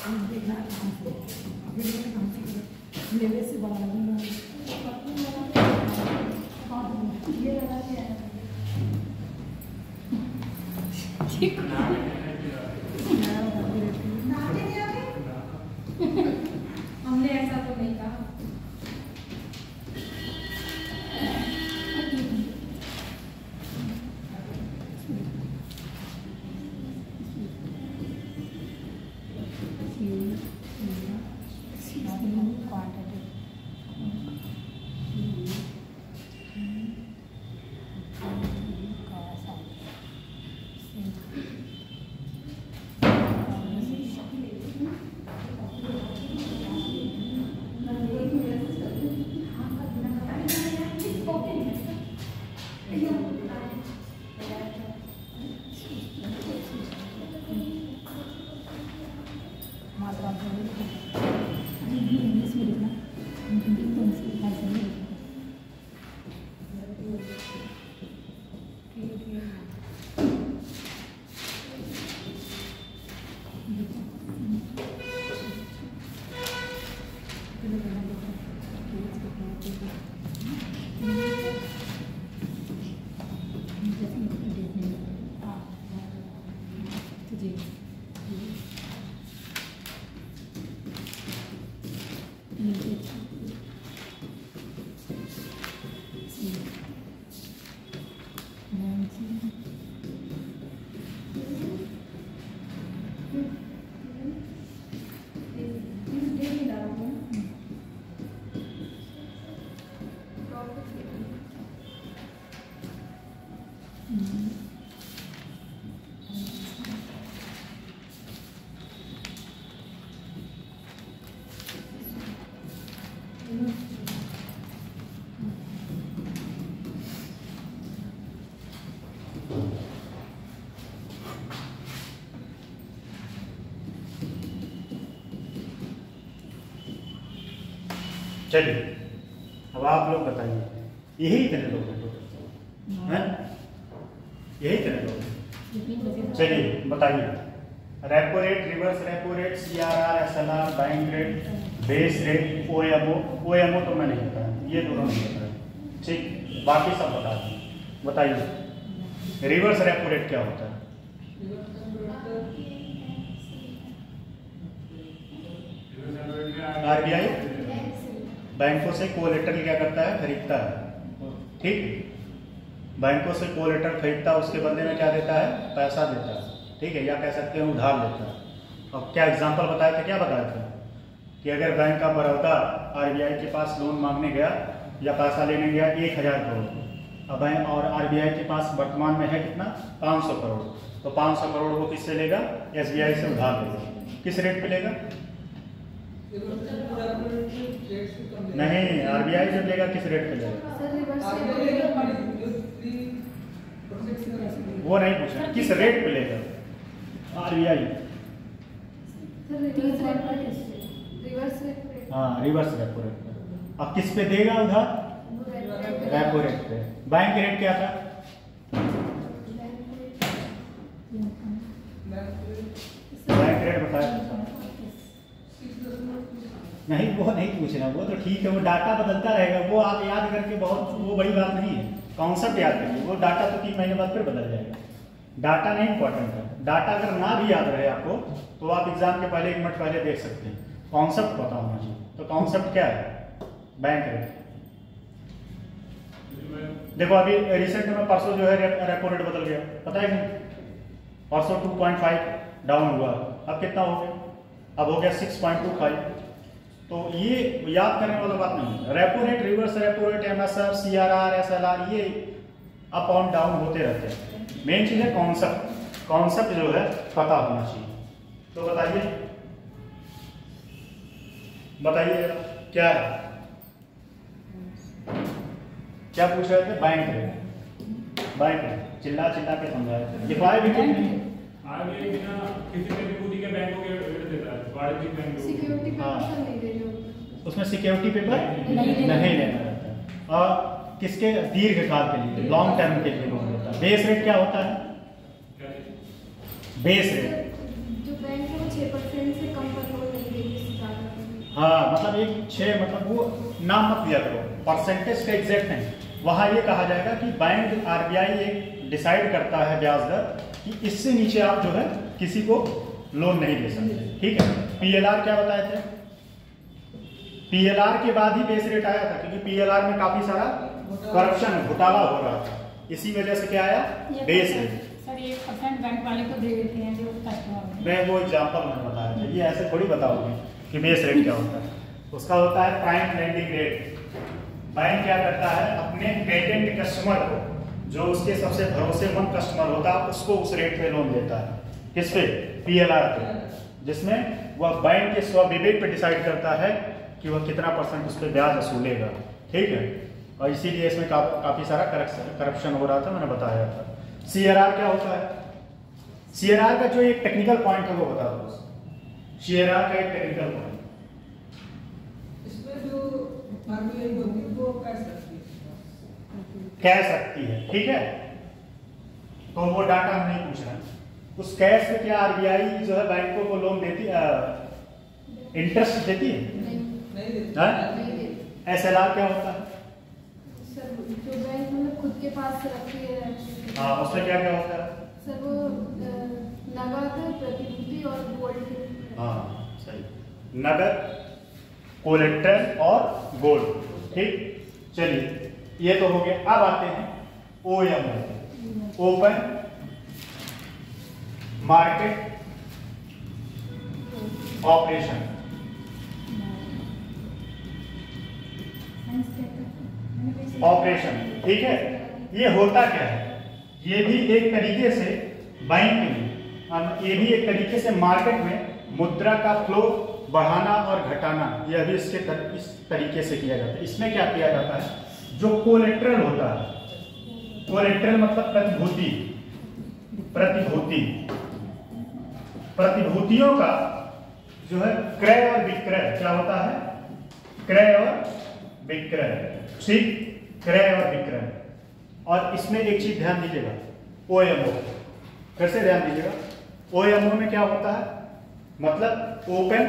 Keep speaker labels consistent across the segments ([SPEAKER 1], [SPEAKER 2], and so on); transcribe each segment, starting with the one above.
[SPEAKER 1] देखना कहाँ से मेरे से बड़ा ये लगा दिया है। हमने ऐसा तो नहीं कहा।
[SPEAKER 2] चलिए अब आप लोग बताइए, यही इतने लोग हैं, यही इतने लोग हैं। चलिए बताइए, repo rate, reverse repo rate, CRR, SLR, bank rate, base rate, OMO तो मैं नहीं बताया, ये दोनों नहीं बताया। ठीक, बाकी सब बता दें। बताइए रिवर्स रेपो रेट क्या होता है? RBI बैंकों से कोलेटरल क्या करता है? खरीदता है। ठीक, बैंकों से कोलेटरल खरीदता है, उसके बदले में क्या देता है? पैसा देता है। ठीक है, या कह सकते हैं उधार लेता है। अब क्या एग्जांपल बताए थे, क्या बताए थे कि अगर बैंक का बड़ौदा RBI के पास लोन मांगने गया या पैसा लेने गया 1000 करोड़, अब और RBI के पास वर्तमान में है कितना? 500 करोड़। तो 500 करोड़ वो किससे लेगा? SBI से उधार लेगा। किस रेट पे लेगा? नहीं, RBI जब लेगा किस रेट पे लेगा? वो नहीं पूछा, किस रेट पे लेगा RBI? हाँ, रिवर्स रेपो रेट पे। अब किस पे देगा उधार? रेपो रेट पे। बैंक रेट क्या था? बैंक रेट बताया नहीं, वो नहीं पूछना, वो तो ठीक है, वो डाटा बदलता रहेगा, वो आप याद करके बहुत वो बड़ी बात नहीं है। कॉन्सेप्ट याद करिए, वो डाटा तो 3 महीने बाद फिर बदल जाएगा। डाटा नहीं इंपॉर्टेंट है, डाटा अगर ना भी याद रहे आपको तो आप एग्जाम के पहले 1 मिनट पहले देख सकते हैं। कॉन्सेप्ट पता होना चाहिए। तो कॉन्सेप्ट क्या है? Bank rate. देखो अभी रिसेंट में परसों जो है रेपो रेट बदल गया, पता है नहीं? परसों 2.5 डाउन हुआ, अब कितना हो गया? अब हो गया 6.25। तो ये याद करने वाला बात नहीं है। Repo rate, reverse repo rate, MSR, CRR, SLR, ये अप और डाउन होते रहते हैं। मेन चीज है कॉन्सेप्ट। कॉन्सेप्ट जो है पता होना चाहिए। तो बताइए क्या है? क्या पूछ रहे थे? Bank rate. बैंक रेट चिल्ला के समझाए थे। दिखाए भी कि नहीं? उसमें सिक्योरिटी पेपर नहीं लेना रहता है। और किसके? दीर्घकाल के लिए, लॉन्ग टर्म के लिए लोन देता है। बेस रेट क्या होता है? बेस रेट
[SPEAKER 1] जो बैंक है वो 6% से कम पर
[SPEAKER 2] हाँ मतलब एक 6 मतलब वो नाम मत दिया करो, परसेंटेज का एग्जैक्ट नहीं। वहाँ ये कहा जाएगा कि बैंक आरबीआई एक डिसाइड करता है ब्याज दर कि इससे नीचे आप जो है किसी को लोन नहीं दे सकते, ठीक है। पीएलआर क्या बताए थे? पीएलआर के बाद ही बेस रेट आया था, क्योंकि पीएलआर में काफी सारा करप्शन घोटाला हो रहा था, इसी वजह से क्या आया बेस रेट।
[SPEAKER 1] सर 1% बैंक वाले को दे देते हैं जो कस्टमर।
[SPEAKER 2] मैं वो एग्जांपल मैंने बताया था, ये ऐसे थोड़ी बताओगे कि बेस रेट क्या होता है। उसका होता है प्राइम लेंडिंग रेट। बैंक क्या करता है, अपने पेटेंट कस्टमर को, जो उसके सबसे भरोसेमंद कस्टमर होता है, उसको उस रेट पे लोन देता है। किस पे? पीएलआर पे, जिसमें वह बैंक के स्वविवेक पे डिसाइड करता है कि वह कितना % उस पर ब्याज वसूलेगा, ठीक है। और इसीलिए इसमें काफी सारा करप्शन हो रहा था, मैंने बताया था। सीआरआर क्या होता है? सीआरआर का जो एक टेक्निकल पॉइंट है वो बता दो। सीआरआर का एक टेक्निकल पॉइंट,
[SPEAKER 3] इसमें जो आरबीआई होगी वो
[SPEAKER 2] कह सकती है, ठीक है। तो वो डाटा हम नहीं पूछ रहे हैं। उस कैश में क्या आरबीआई जो है बैंकों को लोन देती है, इंटरेस्ट देती है?
[SPEAKER 3] नहीं
[SPEAKER 1] देती।
[SPEAKER 2] एसएलआर क्या होता है?
[SPEAKER 1] सर जो बैंक मतलब खुद के पास रखी है।
[SPEAKER 2] हाँ, उसमें क्या क्या होता है?
[SPEAKER 1] सर वो नगद, प्रतिभूति और गोल्ड।
[SPEAKER 2] हाँ सही, नगद, कोलेट्रल और गोल्ड, ठीक। चलिए ये तो हो गया। अब आते हैं OM, open market operation. Operation, ठीक है। ये होता क्या है? ये भी एक तरीके से बैंक में, ये भी एक तरीके से मार्केट में मुद्रा का फ्लो बढ़ाना और घटाना, यह भी इस तरीके से किया जाता है। इसमें क्या किया जाता है, जो कोलेट्रल होता है, कोलेट्रल मतलब प्रतिभूति, प्रतिभूतियों का जो है क्रय और विक्रय क्या होता है? क्रय और विक्रय, ठीक, क्रय और विक्रय। और इसमें एक चीज ध्यान दीजिएगा, ओएमओ, फिर से ध्यान दीजिएगा। ओएमओ में क्या होता है, मतलब ओपन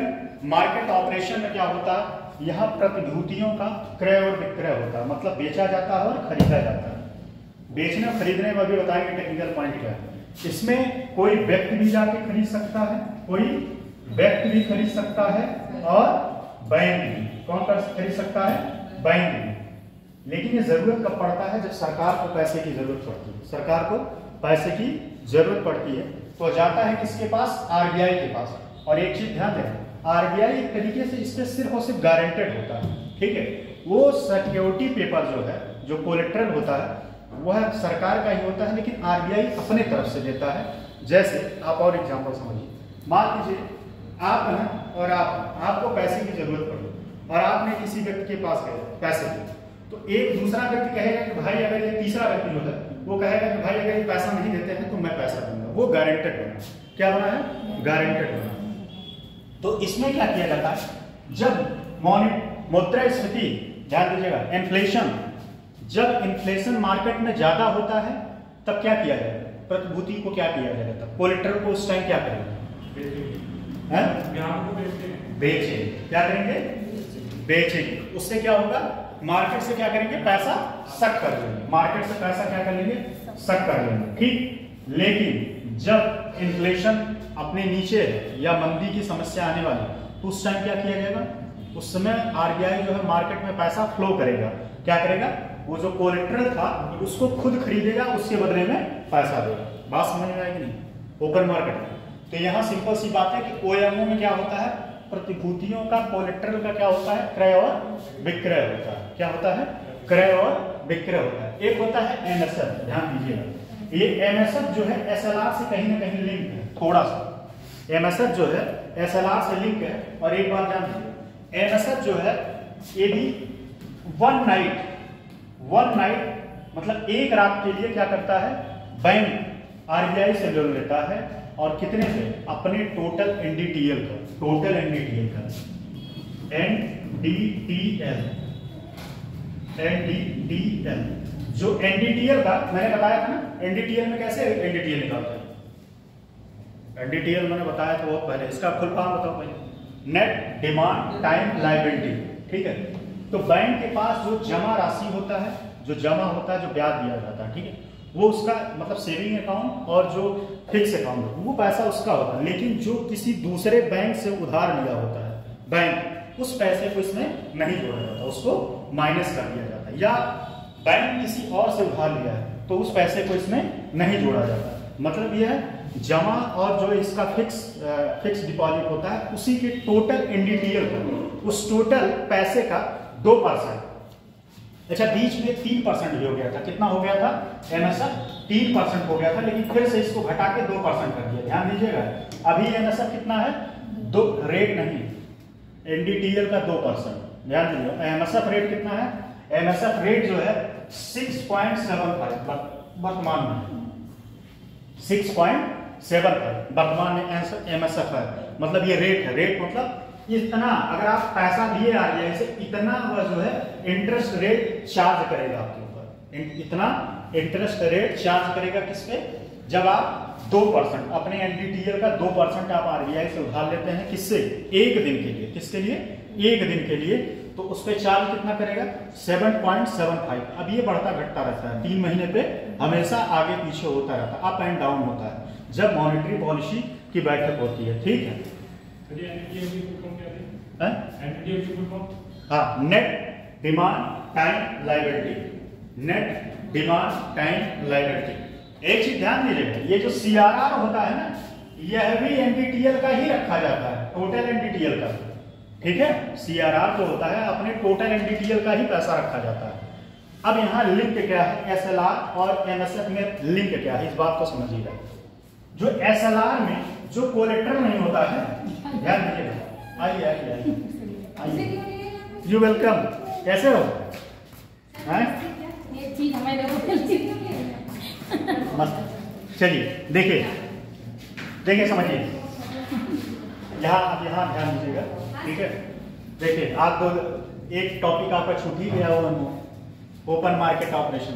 [SPEAKER 2] मार्केट ऑपरेशन में क्या होता है, यहाँ प्रतिभूतियों का क्रय और विक्रय होता है, मतलब बेचा जाता है और खरीदा जाता है। बेचने खरीदने में भी बताएंगे टेक्निकल पॉइंट क्या है। इसमें कोई व्यक्ति भी जाके खरीद सकता है, कोई व्यक्ति भी खरीद सकता है, और बैंक भी, कौन खरीद सकता है? बैंक भी। लेकिन ये जरूरत कब पड़ता है? जब सरकार को पैसे की जरूरत पड़ती है। सरकार को पैसे की जरूरत पड़ती है तो जाता है किसके पास? आरबीआई के पास। और एक चीज ध्यान दें, आरबीआई एक तरीके से इसमें सिर्फ और सिर्फ गारंटेड होता है, ठीक है। वो सिक्योरिटी पेपर जो है, जो कोलेट्रल होता है, वह सरकार का ही होता है, लेकिन आरबीआई अपने तरफ से देता है। जैसे आप और एग्जांपल समझिए, मान लीजिए आप हैं और आपको पैसे की जरूरत पड़ी और आपने किसी व्यक्ति के पास गए पैसे दिए, तो एक दूसरा व्यक्ति कहेगा कि भाई, अगर ये तीसरा व्यक्ति जो है वो कहेगा कि भाई अगर ये पैसा नहीं देते हैं तो मैं पैसा दूंगा। वो गारंटेड बना, क्या बना है? गारंटेड बना। तो इसमें क्या किया जाता है, जब मुद्रास्फीति, ध्यान दीजिएगा, इन्फ्लेशन, जब इन्फ्लेशन मार्केट में ज्यादा होता है तब क्या किया जाएगा? प्रतिभूति को क्या किया जाएगा? तब कोलेट्रल को उस टाइम क्या करेंगे? बेचेंगे। क्या करेंगे? बेचेंगे। उससे क्या होगा? मार्केट से क्या करेंगे? पैसा सक कर लेंगे। मार्केट से पैसा क्या कर लेंगे? सक कर लेंगे, ठीक। लेकिन जब इन्फ्लेशन अपने नीचे है या मंदी की समस्या आने वाली, तो उस टाइम क्या किया जाएगा? उस समय आरबीआई जो है मार्केट में पैसा फ्लो करेगा। क्या करेगा? वो जो कोलेट्रल था उसको खुद खरीदेगा, उसके बदले में पैसा देगा। बात समझ में आएगी नहीं? Open market. तो यहाँ सिंपल सी बात है कि ओएमओ में क्या होता है? प्रतिभूतियों का, कोलेट्रल का क्या होता है? क्रय और विक्रय होता है। क्या होता है? क्रय और विक्रय होता है। एक होता है एमएसएफ, ध्यान दीजिएगा, ये एमएसएफ जो है एसएलआर से कहीं ना कहीं लिंक है, थोड़ा सा। एमएसएफ जो है एसएलआर से लिंक है। और एक बात जान दीजिए, एमएसएफ जो है ये भी वन नाइट मतलब एक रात के लिए क्या करता है? बैंक आरबीआई से लोन लेता है। और कितने से? अपने टोटल एनडीटीएल का, टोटल एनडीटीएल का, एनडीटीएल जो एनडीटीएल का मैंने बताया था ना, एनडीटीएल में कैसे एनडीटीएल निकालते हैं? एनडीटीएल मैंने बताया था बहुत पहले, इसका फुल फॉर्म बताओ पहले। नेट डिमांड टाइम लायबिलिटी, ठीक है। तो बैंक के पास जो जमा राशि होता है, जो जमा होता है, जो ब्याज दिया जाता है, ठीक है, वो उसका मतलब सेविंग अकाउंट और जो फिक्स अकाउंट वो पैसा उसका होता है। लेकिन जो किसी दूसरे बैंक से उधार लिया होता है बैंक, उस पैसे को इसमें नहीं जोड़ा जाता, उसको माइनस कर दिया जाता है। या बैंक किसी और से उधार लिया है तो उस पैसे को इसमें नहीं जोड़ा जाता। मतलब यह है जमा और जो इसका फिक्स डिपॉजिट होता है उसी के टोटल एनडीटीएल का, उस टोटल पैसे का 2%। अच्छा, बीच में 3% भी हो गया था। कितना हो गया था? एमएसएफ 3% हो गया था, लेकिन फिर से इसको घटा के 2% कर दिया। ध्यान दीजिएगा, अभी एमएसएफ कितना है? 2 रेट नहीं, एनडीटीएल का 2%। ध्यान दीजिए, एमएसएफ रेट कितना है? एमएसएफ रेट जो है 6.75 वर्तमान में, 6.75 वर्तमान में एमएसएफ है। मतलब ये रेट है, रेट मतलब इतना, अगर आप पैसा दिए आरबीआई से, इतना वह जो है इंटरेस्ट रेट चार्ज करेगा आपके ऊपर। इतना इंटरेस्ट रेट चार्ज करेगा किस पे? जब आप 2% अपने एनडीटीएल का 2% आप आरबीआई से उधार लेते हैं। किससे? एक दिन के लिए। किसके लिए? एक दिन के लिए। तो उस पे चार्ज कितना करेगा? 7.75। अब ये बढ़ता घटता रहता है, 3 महीने पे हमेशा आगे पीछे होता रहता है, अप एंड डाउन होता है जब मॉनेटरी पॉलिसी की बैठक होती है, ठीक है। हाँ, net demand time liability, net demand time liability. एक चीज ध्यान दीजिएगा, ये जो सीआरआर होता है ना, यह भी एनडीटीएल का ही रखा जाता है, टोटल एनडीटीएल का, ठीक है। सीआरआर जो होता है अपने टोटल एनडीटीएल का ही पैसा रखा जाता है। अब यहाँ लिंक क्या है? एसएलआर और एमएसएफ में लिंक क्या है, इस बात को समझिएगा। जो एसएलआर में जो कोलेटरल नहीं होता है, ध्यान दीजिएगा। आइए आइए आइए, यू वेलकम। कैसे हो? मस्त। चलिए देखिए देखिए, समझिए। अब यहाँ ध्यान दीजिएगा, ठीक है। देखिए, आप तो एक टॉपिक आपका छूट ही गया, वो ओपन मार्केट ऑपरेशन,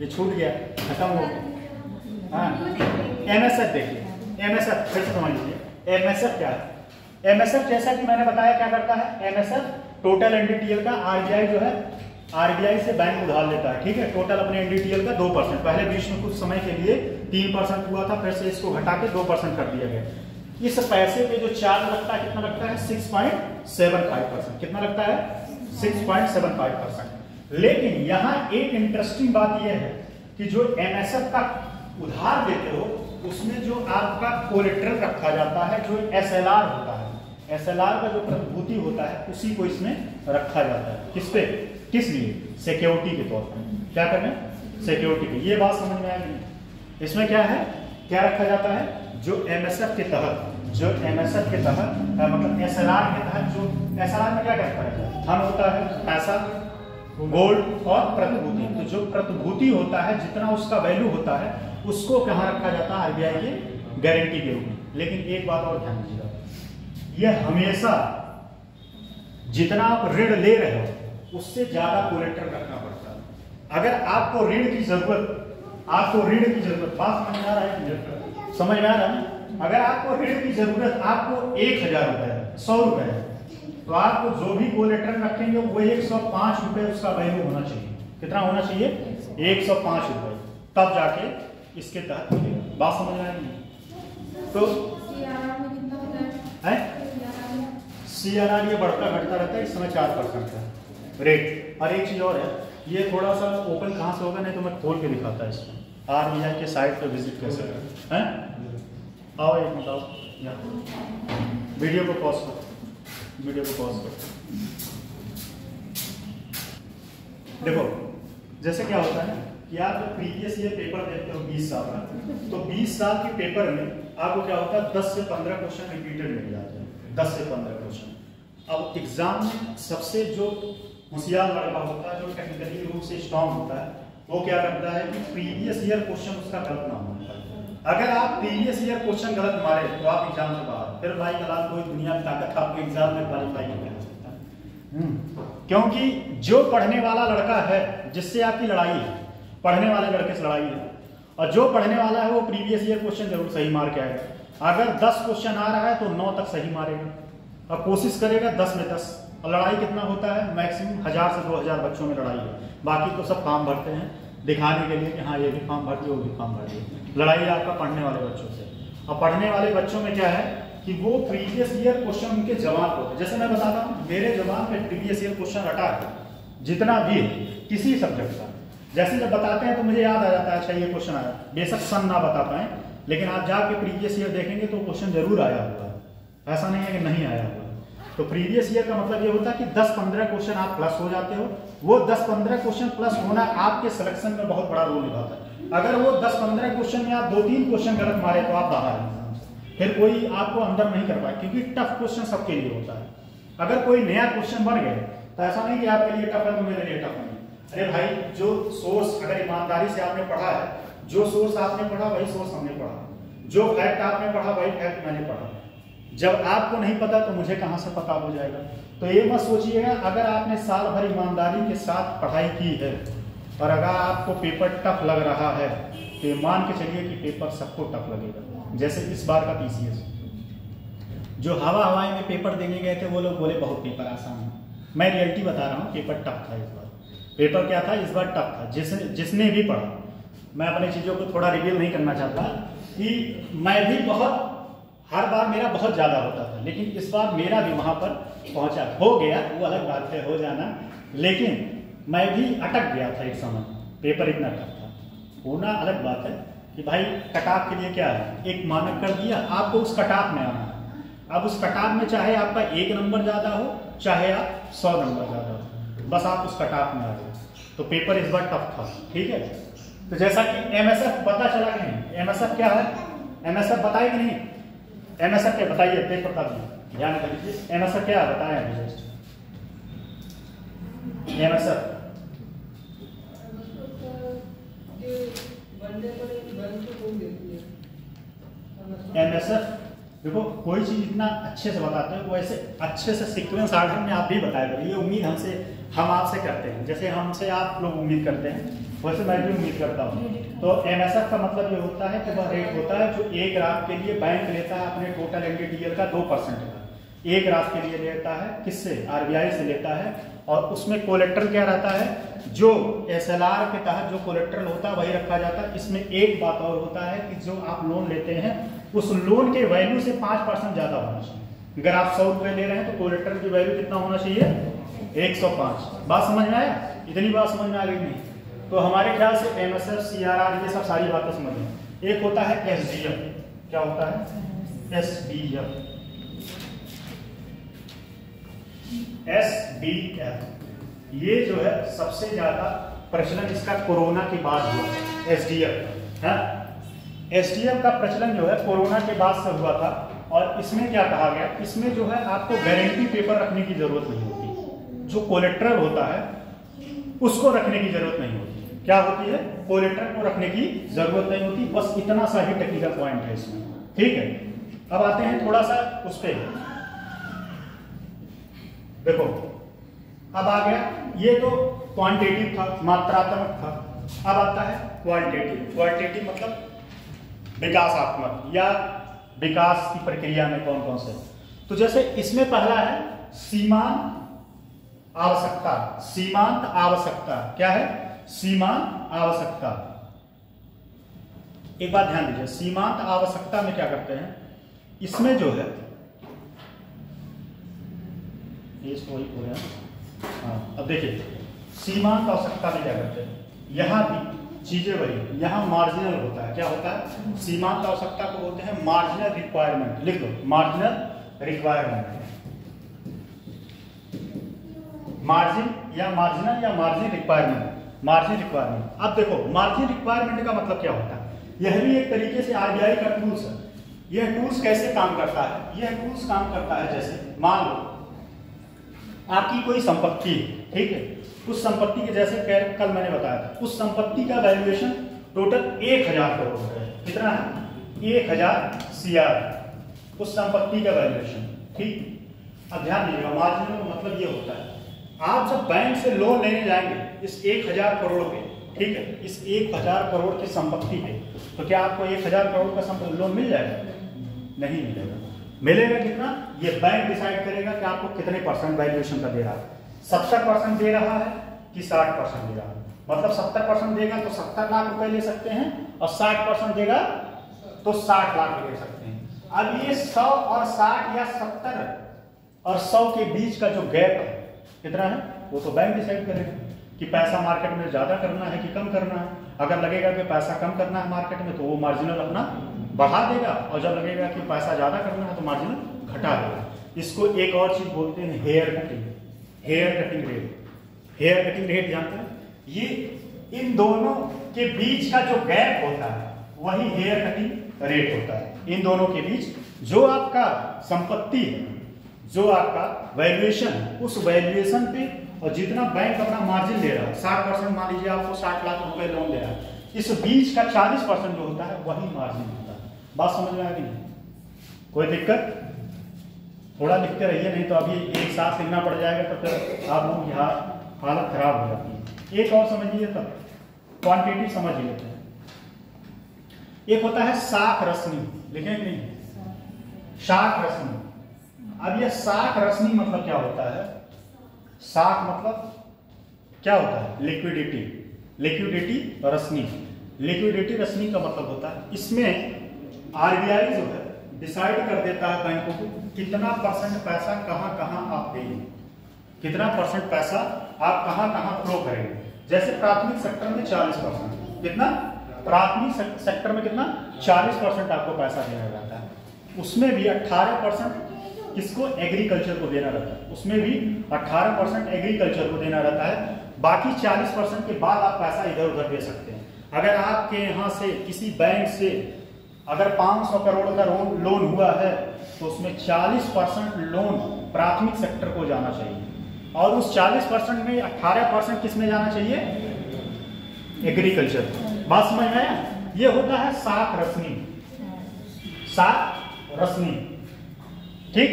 [SPEAKER 2] ये छूट गया, खत्म हो गया। हाँ, एमएसएफ देखिए, एमएसएफ फिर से समझ लीजिए। एमएसएफ क्या है? एमएसएफ जैसा कि मैंने बताया क्या करता है, एमएसएफ टोटल एनडीटीएल का, आरबीआई जो है आरबीआई से बैंक उधार लेता है, ठीक है। टोटल अपने एनडीटीएल का 2%, पहले बीच में कुछ समय के लिए 3% हुआ था, फिर से इसको घटा के 2% कर दिया गया। इस पैसे पे जो चार्ज लगता है, कितना लगता है? 6.75%। कितना लगता है? 6.75%। लेकिन यहाँ एक इंटरेस्टिंग बात यह है कि जो एमएसएफ का उधार देते हो उसमें जो आपका कोलेटरल रखा जाता है, जो एसएलआर होता है, एसएलआर का जो प्रतिभूति होता है उसी को इसमें रखा जाता है। किस पे? किस लिए? सिक्योरिटी के तौर पर। क्या करें? सिक्योरिटी के। ये बात समझ में आ गई? इसमें क्या है, क्या रखा जाता है? जो एमएसएफ के तहत, जो एमएसएफ के तहत मतलब एसएलआर के तहत, जो एसएलआर में क्या करता है? धन होता है, पैसा, गोल्ड और प्रतिभूति। तो जो प्रतिभूति होता है, जितना उसका वैल्यू होता है, उसको कहाँ रखा जाता है? आरबीआई के गारंटी के रूप में। लेकिन एक बात और ध्यान दीजिएगा, यह हमेशा जितना आप ऋण ले रहे हो उससे ज्यादा कोलेटरल रखना पड़ता है। अगर आपको ऋण की जरूरत, बात समझ में आ रहा है? समझ में आ रहा है? अगर आपको ऋण की जरूरत, आपको 1000 रुपए है, 100 रुपए है, तो आपको जो भी कोलेटरल रखेंगे वो 105 रुपए उसका वैल्यू होना चाहिए। कितना होना चाहिए? 105 रुपए, तब जाके इसके तहत मिलेगा। बात समझ में आएगी? तो सीआरआर ये बढ़ता घटता रहता है, इस समय 4% है रेट। और एक चीज और है, ये थोड़ा सा ओपन कहाँ से होगा, नहीं तो मैं खोल के दिखाता है इसमें। आरबीआई के साइट पे विजिट कैसे करें? आओ एक मिनट, आओ, वीडियो को पॉज करो, वीडियो को पॉज करो। देखो, जैसे क्या होता है कि आप जब प्रीवियस ईयर पेपर देखते हो 20 साल का, तो 20 साल के पेपर में आपको क्या होता है? 10 से 15 क्वेश्चन रिपीटेड मिल जाते हैं, 10 से 15 क्वेश्चन। अब एग्जाम में सबसे जो होशियार लड़का होता है, जो टेक्निकली रूप से स्ट्रांग होता है, वो क्या करता है कि प्रीवियस ईयर क्वेश्चन उसका गलत ना होता है। अगर आप प्रीवियस ईयर क्वेश्चन गलत मारे तो आप एग्जाम से बाहर, फिर भाई कलाल कोई दुनिया में ताकत आपके एग्जाम में क्वालिफाई नहीं कर सकता। क्योंकि जो पढ़ने वाला लड़का है, जिससे आपकी लड़ाई है, पढ़ने वाले लड़के से लड़ाई है, और जो पढ़ने वाला है वो प्रीवियस ईयर क्वेश्चन जरूर सही मार के आएगा। अगर 10 क्वेश्चन आ रहा है तो 9 तक सही मारेगा, अब कोशिश करेगा 10 में 10। और लड़ाई कितना होता है, मैक्सिमम 1000 से 2000 बच्चों में लड़ाई है। बाकी तो सब फॉर्म भरते हैं दिखाने के लिए कि हाँ ये भी फॉर्म भर दिए, वो भी फॉर्म भर दिए। लड़ाई आपका पढ़ने वाले बच्चों से। और पढ़ने वाले बच्चों में क्या है कि वो प्रीवियस ईयर क्वेश्चन उनके जवाब होते हैं। जैसे मैं बताता हूँ, मेरे जवाब में प्रीवियस ईयर क्वेश्चन हटा के जितना भी किसी सब्जेक्ट का, जैसे जब बताते हैं तो मुझे याद आ जाता है, अच्छा ये क्वेश्चन आया। बेशक सन ना बता पाए, लेकिन आप जाके प्रीवियस ईयर देखेंगे तो क्वेश्चन जरूर आया हुआ है, ऐसा नहीं है कि नहीं आया हुआ। तो प्रीवियस ईयर का मतलब ये होता है कि 10-15 क्वेश्चन आप प्लस हो जाते हो। वो 10-15 क्वेश्चन प्लस होना आपके सिलेक्शन में बहुत बड़ा रोल निभाता है। अगर वो 10-15 क्वेश्चन में आप 2-3 क्वेश्चन गलत मारे तो आप बाहर हैं, फिर कोई आपको अंदर नहीं कर पाए, क्योंकि टफ क्वेश्चन सबके लिए होता है। अगर कोई नया क्वेश्चन बन गए तो ऐसा नहीं कि आपके लिए टफ है तो मेरे लिए टफ नहीं। अरे भाई, जो सोर्स अगर ईमानदारी से आपने पढ़ा है, जो सोर्स आपने पढ़ा वही सोर्स हमने पढ़ा, जो फैक्ट आपने पढ़ा वही फैक्ट मैंने पढ़ा। जब आपको नहीं पता तो मुझे कहां से पता हो जाएगा। तो ये मत सोचिएगा, अगर आपने साल भर ईमानदारी के साथ पढ़ाई की है और अगर आपको पेपर टफ लग रहा है तो मान के चलिए कि पेपर सबको टफ लगेगा। जैसे इस बार का TCS, जो हवाई में पेपर देने गए थे वो लोग बोले बहुत पेपर आसान है। मैं रियलिटी बता रहा हूँ, पेपर टफ था इस बार। पेपर क्या था इस बार, टफ था। जिसने भी पढ़ा, मैं अपनी चीज़ों को थोड़ा रिवील नहीं करना चाहता कि मैं भी बहुत, हर बार मेरा बहुत ज़्यादा होता था, लेकिन इस बार मेरा भी वहाँ पर पहुँचा। हो गया वो अलग बात है, हो जाना, लेकिन मैं भी अटक गया था एक समय। पेपर इतना टफ था, होना अलग बात है कि भाई कटाप के लिए क्या है, एक मानक कर दिया, आपको उस कटाप में आना है। अब उस कटाप में चाहे आपका 1 नंबर ज़्यादा हो, चाहे आप 100 नंबर ज़्यादा हो, बस आप उस कटाप में आ गए। तो पेपर इस बार टफ था, ठीक है। तो जैसा कि MSF पता चला कि नहीं, MSF क्या है, MSF बताए कि नहीं, MSF क्या बताइए, पेपर बता दीजिए, ध्यान कर लीजिए। MSF क्या है बताएं अभी जस्ट। MSF देखो, कोई चीज इतना अच्छे से बताते हैं, वैसे अच्छे से सीक्वेंस आर्डर में आप भी बताया करिए। ये उम्मीद हम आपसे करते हैं, जैसे हमसे आप लोग उम्मीद करते हैं वैसे मैं भी उम्मीद करता हूँ। तो MSF का मतलब ये होता है कि वह रेट होता है जो एक रात के लिए बैंक लेता है अपने टोटल NDTL का 2% का, एक रात के लिए लेता है। किससे, RBI से लेता है। और उसमें कोलेट्रल क्या रहता है, जो SLR के तहत जो कोलेट्रल होता है वही रखा जाता है। इसमें एक बात और होता है कि जो आप लोन लेते हैं उस लोन के वैल्यू से 5% ज्यादा होना चाहिए। अगर आप 100 रुपए ले रहे हैं तो कोलेट्रल की वैल्यू कितना होना चाहिए, 105। बात समझ में आया, इतनी बात समझ में आ गई नहीं? तो हमारे ख्याल से MSF, CRR ये सब सारी बातें समझ में। एक होता है SDF, क्या होता है, SDF, ये जो है सबसे ज्यादा प्रचलन इसका कोरोना के बाद हुआ। SDF है, SDF का प्रचलन जो है कोरोना के बाद से हुआ था। और इसमें क्या कहा गया, इसमें जो है आपको गारंटी पेपर रखने की जरूरत नहीं होती, जो कोलेट्रल होता है उसको रखने की जरूरत नहीं होती। क्या होती है, कोलेट्रल को रखने की जरूरत नहीं होती। बस इतना सा ही टेक्निकल पॉइंट है इसमें, ठीक है। अब आते हैं थोड़ा सा उस पे, देखो अब आ गया, ये तो क्वांटिटेटिव था, मात्रात्मक था। अब आता है क्वालिटेटिव। क्वालिटेटिव मतलब विकासात्मक या विकास की प्रक्रिया में कौन कौन से। तो जैसे इसमें पहला है सीमांत आवश्यकता। सीमांत आवश्यकता क्या है, सीमांत आवश्यकता। एक बात ध्यान दीजिए, सीमांत आवश्यकता में क्या करते हैं, इसमें जो है इसको ही बोले, हाँ अब देखिए सीमांत आवश्यकता में क्या करते हैं, यहां भी चीजें वही, यहां मार्जिनल होता है। क्या होता है, सीमांत आवश्यकता को बोलते हैं मार्जिनल रिक्वायरमेंट। लिख लो, मार्जिनल रिक्वायरमेंट। मार्जिन या मार्जिन रिक्वायरमेंट, मार्जिन रिक्वायरमेंट। अब देखो मार्जिन रिक्वायरमेंट का मतलब क्या होता है, यह भी एक तरीके से RBI का टूल्स है। यह टूल्स कैसे काम करता है, यह टूल्स काम करता है जैसे मान लो आपकी कोई संपत्ति, ठीक है, उस संपत्ति के जैसे कल मैंने बताया था, उस संपत्ति का वैल्यूएशन टोटल 1000 करोड़ है। कितना है, 1000 CR उस संपत्ति का वैल्यूएशन, ठीक। अब ध्यान दीजिएगा, मार्जिन का मतलब ये होता है, आप जब बैंक से लोन लेने जाएंगे इस 1000 करोड़ पे, ठीक है, इस 1000 करोड़ की संपत्ति पे, तो क्या आपको 1000 करोड़ का लोन मिल जाएगा? नहीं मिलेगा। मिलेगा कितना, ये बैंक डिसाइड करेगा कि आपको कितने % वैल्यूएशन का दे रहा है। 70% दे रहा है कि 60% दे रहा है। मतलब 70% देगा तो 70 लाख रुपए ले सकते हैं, और 60% देगा तो 60 लाख ले सकते हैं। अब ये 100 और 60 या 70 और 100 के बीच का जो गैप है कितना है, वो तो बैंक डिसाइड करेगा कि पैसा मार्केट में ज्यादा करना है कि कम करना है। अगर लगेगा कि पैसा कम करना है मार्केट में, तो वो मार्जिनल अपना बढ़ा देगा, और जब लगेगा कि पैसा ज्यादा करना है तो मार्जिनल घटा देगा। इसको एक और चीज बोलते हैं hair cutting. Hair cutting rate, hair cutting rate जानते हैं, ये इन दोनों के बीच का जो गैप होता है वही हेयर कटिंग रेट होता है। इन दोनों के बीच जो आपका संपत्ति है, जो आपका वैल्यूएशन है, उस वैल्यूएशन पे और जितना बैंक अपना मार्जिन दे रहा है, 60% मान लीजिए आपको 60 लाख रुपए लोन दे रहा है, इस बीच का 40% जो होता है वही मार्जिन होता है। बात समझ में आ गई? कोई दिक्कत? थोड़ा लिखते रहिए, नहीं तो अभी एक साथ लिखना पड़ जाएगा तो फिर आप लोग यहाँ हालत खराब हो जाती है। एक और समझिए, तब क्वांटिटी समझ लेते हैं। एक होता है शाख रश्मि, लिखेंगे नहीं, शाख रश्मि। अब ये शाख रश्मि मतलब क्या होता है? शाख मतलब क्या होता है? लिक्विडिटी, लिक्विडिटी रश्मि। लिक्विडिटी रश्मि का मतलब होता है, इसमें आरबीआई जो है डिसाइड कर देता है बैंकों को कितना % पैसा कहां कहां आप देंगे, कितना % पैसा आप कहां कहां फ्लो करेंगे। जैसे प्राथमिक सेक्टर में 40%, कितना प्राथमिक सेक्टर में कितना 40% आपको पैसा देना रहता है। उसमें भी 18% किसको? एग्रीकल्चर को देना रहता है। उसमें भी 18% एग्रीकल्चर को देना रहता है। बाकी 40% के बाद आप पैसा इधर उधर दे सकते हैं। अगर आपके यहाँ से किसी बैंक से अगर 500 करोड़ का लोन हुआ है तो उसमें 40% लोन प्राथमिक सेक्टर को जाना चाहिए, और उस 40% में 18% किस में जाना चाहिए? एग्रीकल्चर। बात समझ में आया? ये होता है शाख रश्मि, शाख रश्मि। ठीक,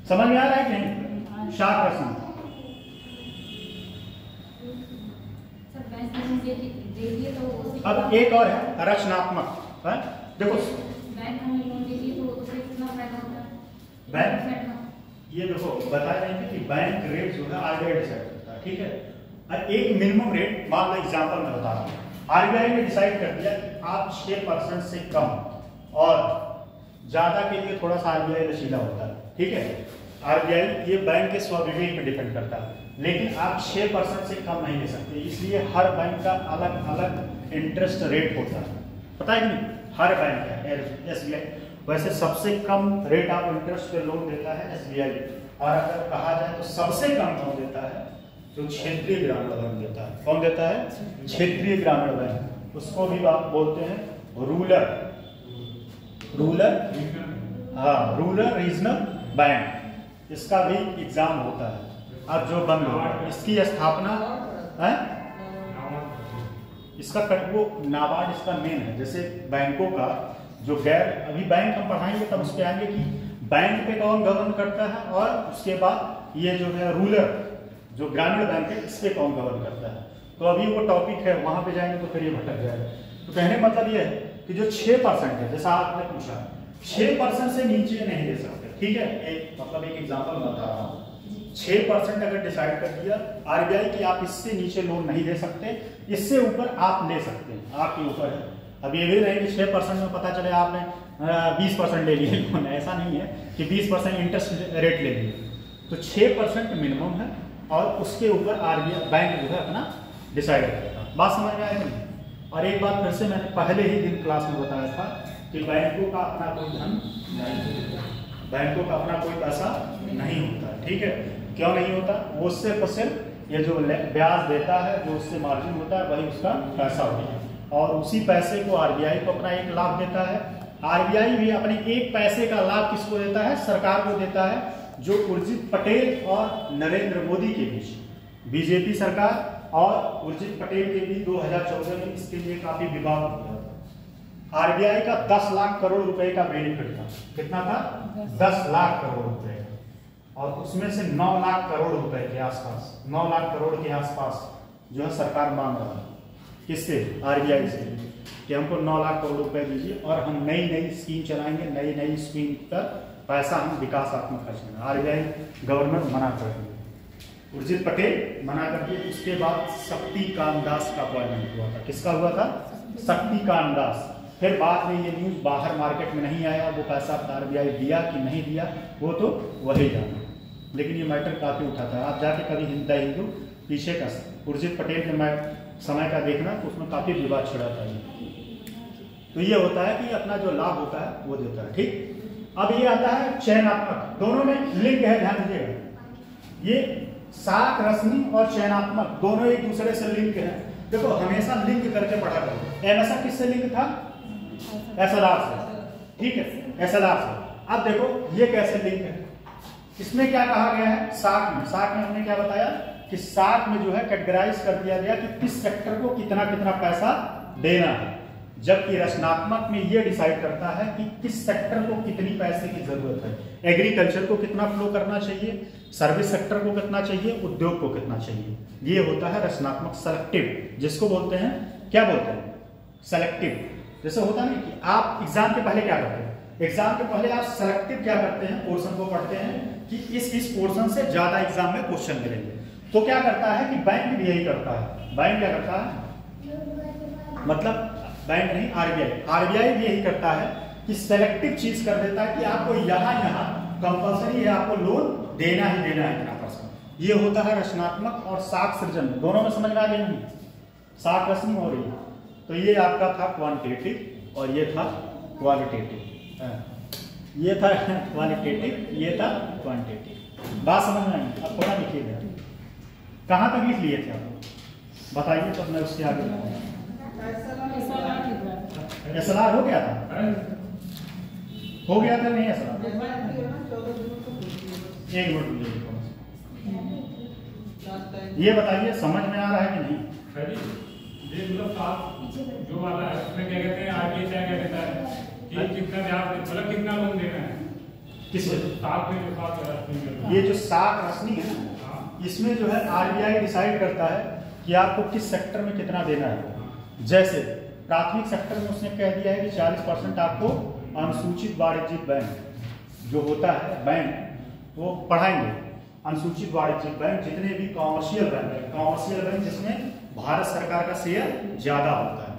[SPEAKER 2] समझ में आ रहा है कि नहीं? शाख रश्मि। अब एक और है रचनात्मक है। देखो
[SPEAKER 1] बैंक हमें लोन देगी तो उससे कितना फायदा होता है?
[SPEAKER 2] बैंक, ये देखो बताया जाए कि बैंक रेट जो है आरबीआई डिसाइड करता है, ठीक है। और एक मिनिमम रेट, मान लो एग्जांपल मैं बता रहा हूँ, आरबीआई ने डिसाइड कर दिया कि आप 6% से कम, और ज्यादा के लिए थोड़ा सा आरबीआई लचीला होता है, ठीक है। आरबीआई ये बैंक के स्वविवेक पे डिपेंड करता है, लेकिन आप 6% से कम नहीं ले सकते। इसलिए हर बैंक का अलग अलग इंटरेस्ट रेट होता है, पता है कि नहीं? हर बैंक है। एसबीआई वैसे सबसे कम रेट ऑफ इंटरेस्ट पे लोन देता है एसबीआई, और अगर कहा जाए तो सबसे कम कौन देता है? तो क्षेत्रीय ग्रामीण बैंक देता है। कौन देता है? क्षेत्रीय ग्रामीण बैंक। उसको भी आप बोलते हैं रूरल, रूरल रीजनल बैंक। इसका भी एग्जाम होता है, अब जो बंद होगा। इसकी स्थापना है, इसका वो नाबार्ड इसका मेन है। जैसे बैंकों का जो गैर, अभी बैंक हम पढ़ाएंगे तब उस पर आएंगे कि बैंक पे कौन गवर्न करता है, और उसके बाद ये जो है रूरल जो ग्रामीण बैंक है इस पे कौन गवर्न करता है। तो अभी वो टॉपिक है, वहां पे जाएंगे तो फिर ये भटक जाएगा। तो कहने मतलब ये है कि जो 6% है, जैसा आपने पूछा 6% से नीचे नहीं दे सकते, ठीक है। एक मतलब एक एग्जाम्पल बता रहा हूँ, 6% अगर डिसाइड कर दिया आरबीआई कि आप इससे नीचे लोन नहीं दे सकते, इससे ऊपर आप ले सकते हैं, आपके ऊपर है। अब ये भी नहीं कि 6% में पता चले आपने 20% ले लिए लोन, ऐसा नहीं है कि 20% इंटरेस्ट रेट ले लिए। तो 6% मिनिमम है, और उसके ऊपर आरबीआई बैंक जो है अपना डिसाइड करेगा। बात समझ में आएगी? और एक बात फिर से मैंने पहले ही दिन क्लास में बताया था कि बैंकों का अपना कोई धन नहीं होता, बैंकों का अपना कोई पैसा नहीं होता, ठीक है। क्यों नहीं होता? वो सिर्फ ये जो ब्याज देता है, जो उससे मार्जिन होता है, वही उसका पैसा होता है, और उसी पैसे को आरबीआई को अपना एक लाभ देता है। आरबीआई भी अपने एक पैसे का लाभ किसको देता है? सरकार को देता है, जो उर्जित पटेल और नरेंद्र मोदी के बीच, बीजेपी सरकार और उर्जित पटेल के बीच 2014 में इसके लिए काफी विवाद हो गया था। आरबीआई का 10 लाख करोड़ रुपए का बेनिफिट था। कितना था? 10 लाख करोड़ रुपए, और उसमें से 9 लाख करोड़ रुपए के आसपास, 9 लाख करोड़ के आसपास जो है सरकार मांग रहा है। किससे? आरबीआई से, कि हमको 9 लाख करोड़ रुपए दीजिए और हम नई नई स्कीम चलाएंगे, नई नई स्कीम पर पैसा हम विकासात्मक खर्च करना। आरबीआई गवर्नर मना कर दिए, उर्जित पटेल मना कर दिए। उसके बाद शक्तिकांत दास का अपॉइंटमेंट हुआ था। किसका हुआ था? शक्तिकांत दास। फिर बाद में ये न्यूज बाहर मार्केट में नहीं आया, वो पैसा आरबीआई दिया कि नहीं दिया वो तो वही जाना, लेकिन ये मैटर काफी उठा था। आप जाके कभी द हिंदू पीछे का उर्जित पटेल के समय का देखना, तो उसमें काफी विवाद छिड़ा था ये। तो ये होता है कि अपना जो लाभ होता है वो देता है। ठीक, अब ये आता है चयनात्मक। दोनों में लिंक है, ध्यान दीजिएगा। ये साख रश्मि और चयनात्मक दोनों एक दूसरे से लिंक है। देखो हमेशा लिंक करके पढ़ा करो। एमएसआर किससे लिंक था? एसएलआर से। ठीक है, एसएलआर से। अब देखो ये कैसे लिंक है। इसमें क्या कहा गया है? साख में हमने क्या बताया कि साख में जो है कैटेगराइज कर दिया गया कि किस सेक्टर को कितना कितना पैसा देना है, जबकि रचनात्मक में ये डिसाइड करता है कि किस सेक्टर को कितनी पैसे की जरूरत है। एग्रीकल्चर को कितना फ्लो करना चाहिए, सर्विस सेक्टर को कितना चाहिए, उद्योग को कितना चाहिए। ये होता है रचनात्मक, सेलेक्टिव, जिसको बोलते हैं क्या बोलते हैं? सेलेक्टिव। जैसे होता नहीं कि आप एग्जाम के पहले क्या करते हैं? एग्जाम के पहले आप सेलेक्टिव क्या करते हैं? पोर्शन को पढ़ते हैं कि इस पोर्शन से ज्यादा एग्जाम में क्वेश्चन मिलेंगे। तो क्या करता है कि बैंक भी यही करता है। बैंक क्या करता है? मतलब बैंक नहीं, आरबीआई भी यही करता है कि सेलेक्टिव चीज कर देता है कि आपको यहाँ कंपलसरी है, आपको लोन देना ही देना है इतना %। ये होता है रचनात्मक और साख सृजन। दोनों में समझ में आ गई नहीं? साख रश्मि हो रही है। तो ये आपका था क्वांटिटेटिव और ये था क्वालिटेटिव। ये था क्वालिटेटिव, ये था क्वांटिटेटिव। बात समझ में आई? अब थोड़ा लिखिएगा, कहाँ तक लिख लिए थे आप बताइए, तो मैं उसके आगे एसएलआर हो गया था? हो गया था नहीं एसएलआर? एक मिनट ये बताइए समझ में आ रहा है कि नहीं?
[SPEAKER 4] ये मतलब आप जो वाला है उसमें क्या कहते हैं, आरबीआई क्या कहता है कि कितना ब्याज, मतलब कितना लोन देना है
[SPEAKER 2] किसमें?
[SPEAKER 4] साख में जो साख रश्मि,
[SPEAKER 2] ये जो साख रश्मि है ना, इसमें जो है आरबीआई डिसाइड करता है कि आपको किस सेक्टर में कितना देना है। जैसे प्राथमिक सेक्टर में उसने कह दिया है कि 40% आपको अनुसूचित वाणिज्यिक बैंक जो होता है बैंक वो पढ़ाएंगे। अनुसूचित वाणिज्यिक बैंक जितने भी कॉमर्शियल बैंक है, कॉमर्शियल बैंक जिसमें भारत सरकार का शेयर ज्यादा होता है।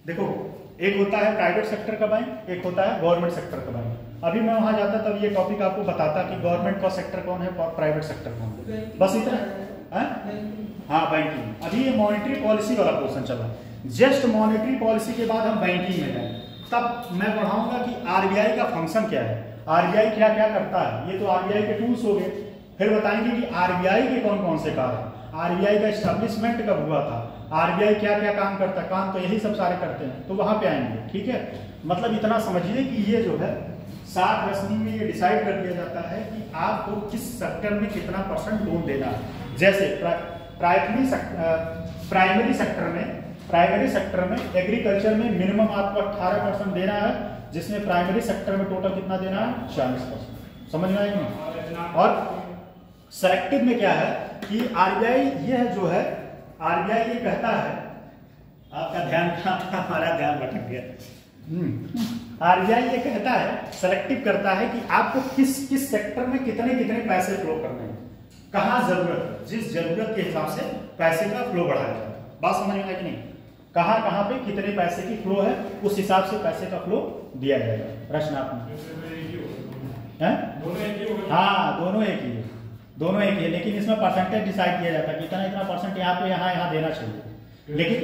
[SPEAKER 2] देखो एक होता है प्राइवेट सेक्टर का बैंक, एक होता है गवर्नमेंट सेक्टर का बैंक। अभी मैं वहां जाता तब ये टॉपिक आपको बताता कि गवर्नमेंट का सेक्टर कौन है और प्राइवेट सेक्टर कौन है, बस इतना। हाँ बैंकिंग। अभी ये मॉनेटरी पॉलिसी वाला पोर्शन चल रहा है। जस्ट मॉनेटरी पॉलिसी के बाद हम बैंकिंग में जाएंगे, तब मैं पढ़ाऊंगा कि आरबीआई का फंक्शन क्या है, आरबीआई क्या क्या करता है। ये तो आरबीआई के टूल्स हो गए। फिर बताएंगे कि आरबीआई के कौन कौन से कार्य, आरबीआई का एस्टेब्लिशमेंट कब हुआ था, आरबीआई क्या क्या काम करता है। काम तो यही सब सारे करते हैं, तो वहां पे आएंगे। ठीक है, मतलब इतना समझिए कि ये जो है साख रश्मि में ये डिसाइड कर दिया जाता है कि आपको किस सेक्टर में कितना % लोन देना है। जैसे प्राइमरी सेक्टर में एग्रीकल्चर में मिनिमम आपको 18% देना है, जिसमें प्राइमरी सेक्टर में टोटल कितना देना है? 40%। समझ में आएगा? और सेलेक्टिव में क्या है कि आरबीआई ये जो है, आरबीआई ये कहता है, आपका ध्यान हमारा ध्यान भटक गया। आरबीआई ये कहता है, सेलेक्टिव करता है कि आपको किस सेक्टर में कितने कितने पैसे फ्लो करने हैं, कहाँ जरूरत है, जिस जरूरत के हिसाब से पैसे का फ्लो बढ़ाया जाता है। बात समझ में आया कि नहीं? कहाँ पे कितने पैसे की फ्लो है, उस हिसाब से पैसे का फ्लो दिया जाएगा। रचनात्मक है? हाँ दोनों एक ही है, दोनों एक ही है, लेकिन इसमें परसेंटेज डिसाइड किया जाता है कि इतना इतना % यहाँ पे यहाँ देना चाहिए। लेकिन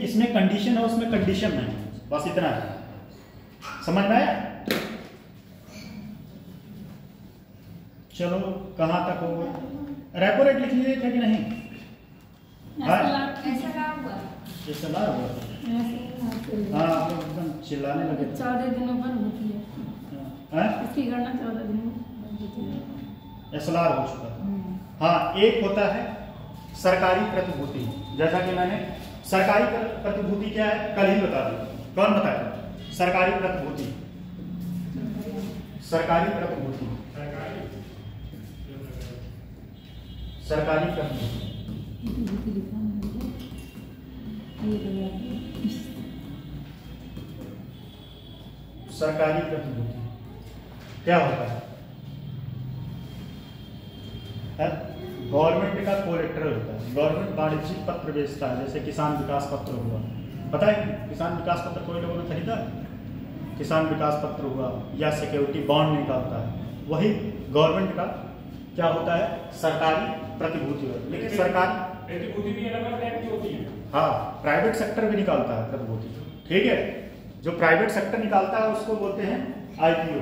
[SPEAKER 2] इसमें कंडीशन है, उसमें कंडीशन नहीं है। बस इतना है, समझ में आया? चलो कहाँ तक हो गया? रेपो रेट लिख लिए थे कि नहीं? एसएलआर हुआ। हाँ एकदम चिल्लाने लगे।
[SPEAKER 1] 14 दिनों पर होती है इसकी गणना 14 दिनों में।
[SPEAKER 2] एसएलआर हो चुका है। हाँ एक होता है सरकारी प्रतिभूति। जैसा कि मैंने सरकारी प्रतिभूति क्या है कल ही बता दी। कौन बताया? सरकारी प्रतिभूति, सरकारी प्रतिभूति, सरकारी प्रतिभूति। सरकारी प्रतिभूति क्या होता है? गवर्नमेंट का कोलेट्रल होता है। गवर्नमेंट वाणिज्यिक पत्र बेचता है, जैसे किसान विकास पत्र हुआ, पता है किसान विकास पत्र कोई लोगों ने खरीदा? किसान विकास पत्र हुआ या सिक्योरिटी बॉन्ड निकालता है, वही गवर्नमेंट का क्या होता है, सरकारी प्रतिभूति होती है। लेकिन सरकारी
[SPEAKER 4] प्रतिभूति भी अलग-अलग टाइप की होती है।
[SPEAKER 2] हाँ, प्राइवेट सेक्टर भी निकालता है प्रतिभूति, ठीक है। जो प्राइवेट सेक्टर निकालता है उसको बोलते हैं आईपीओ,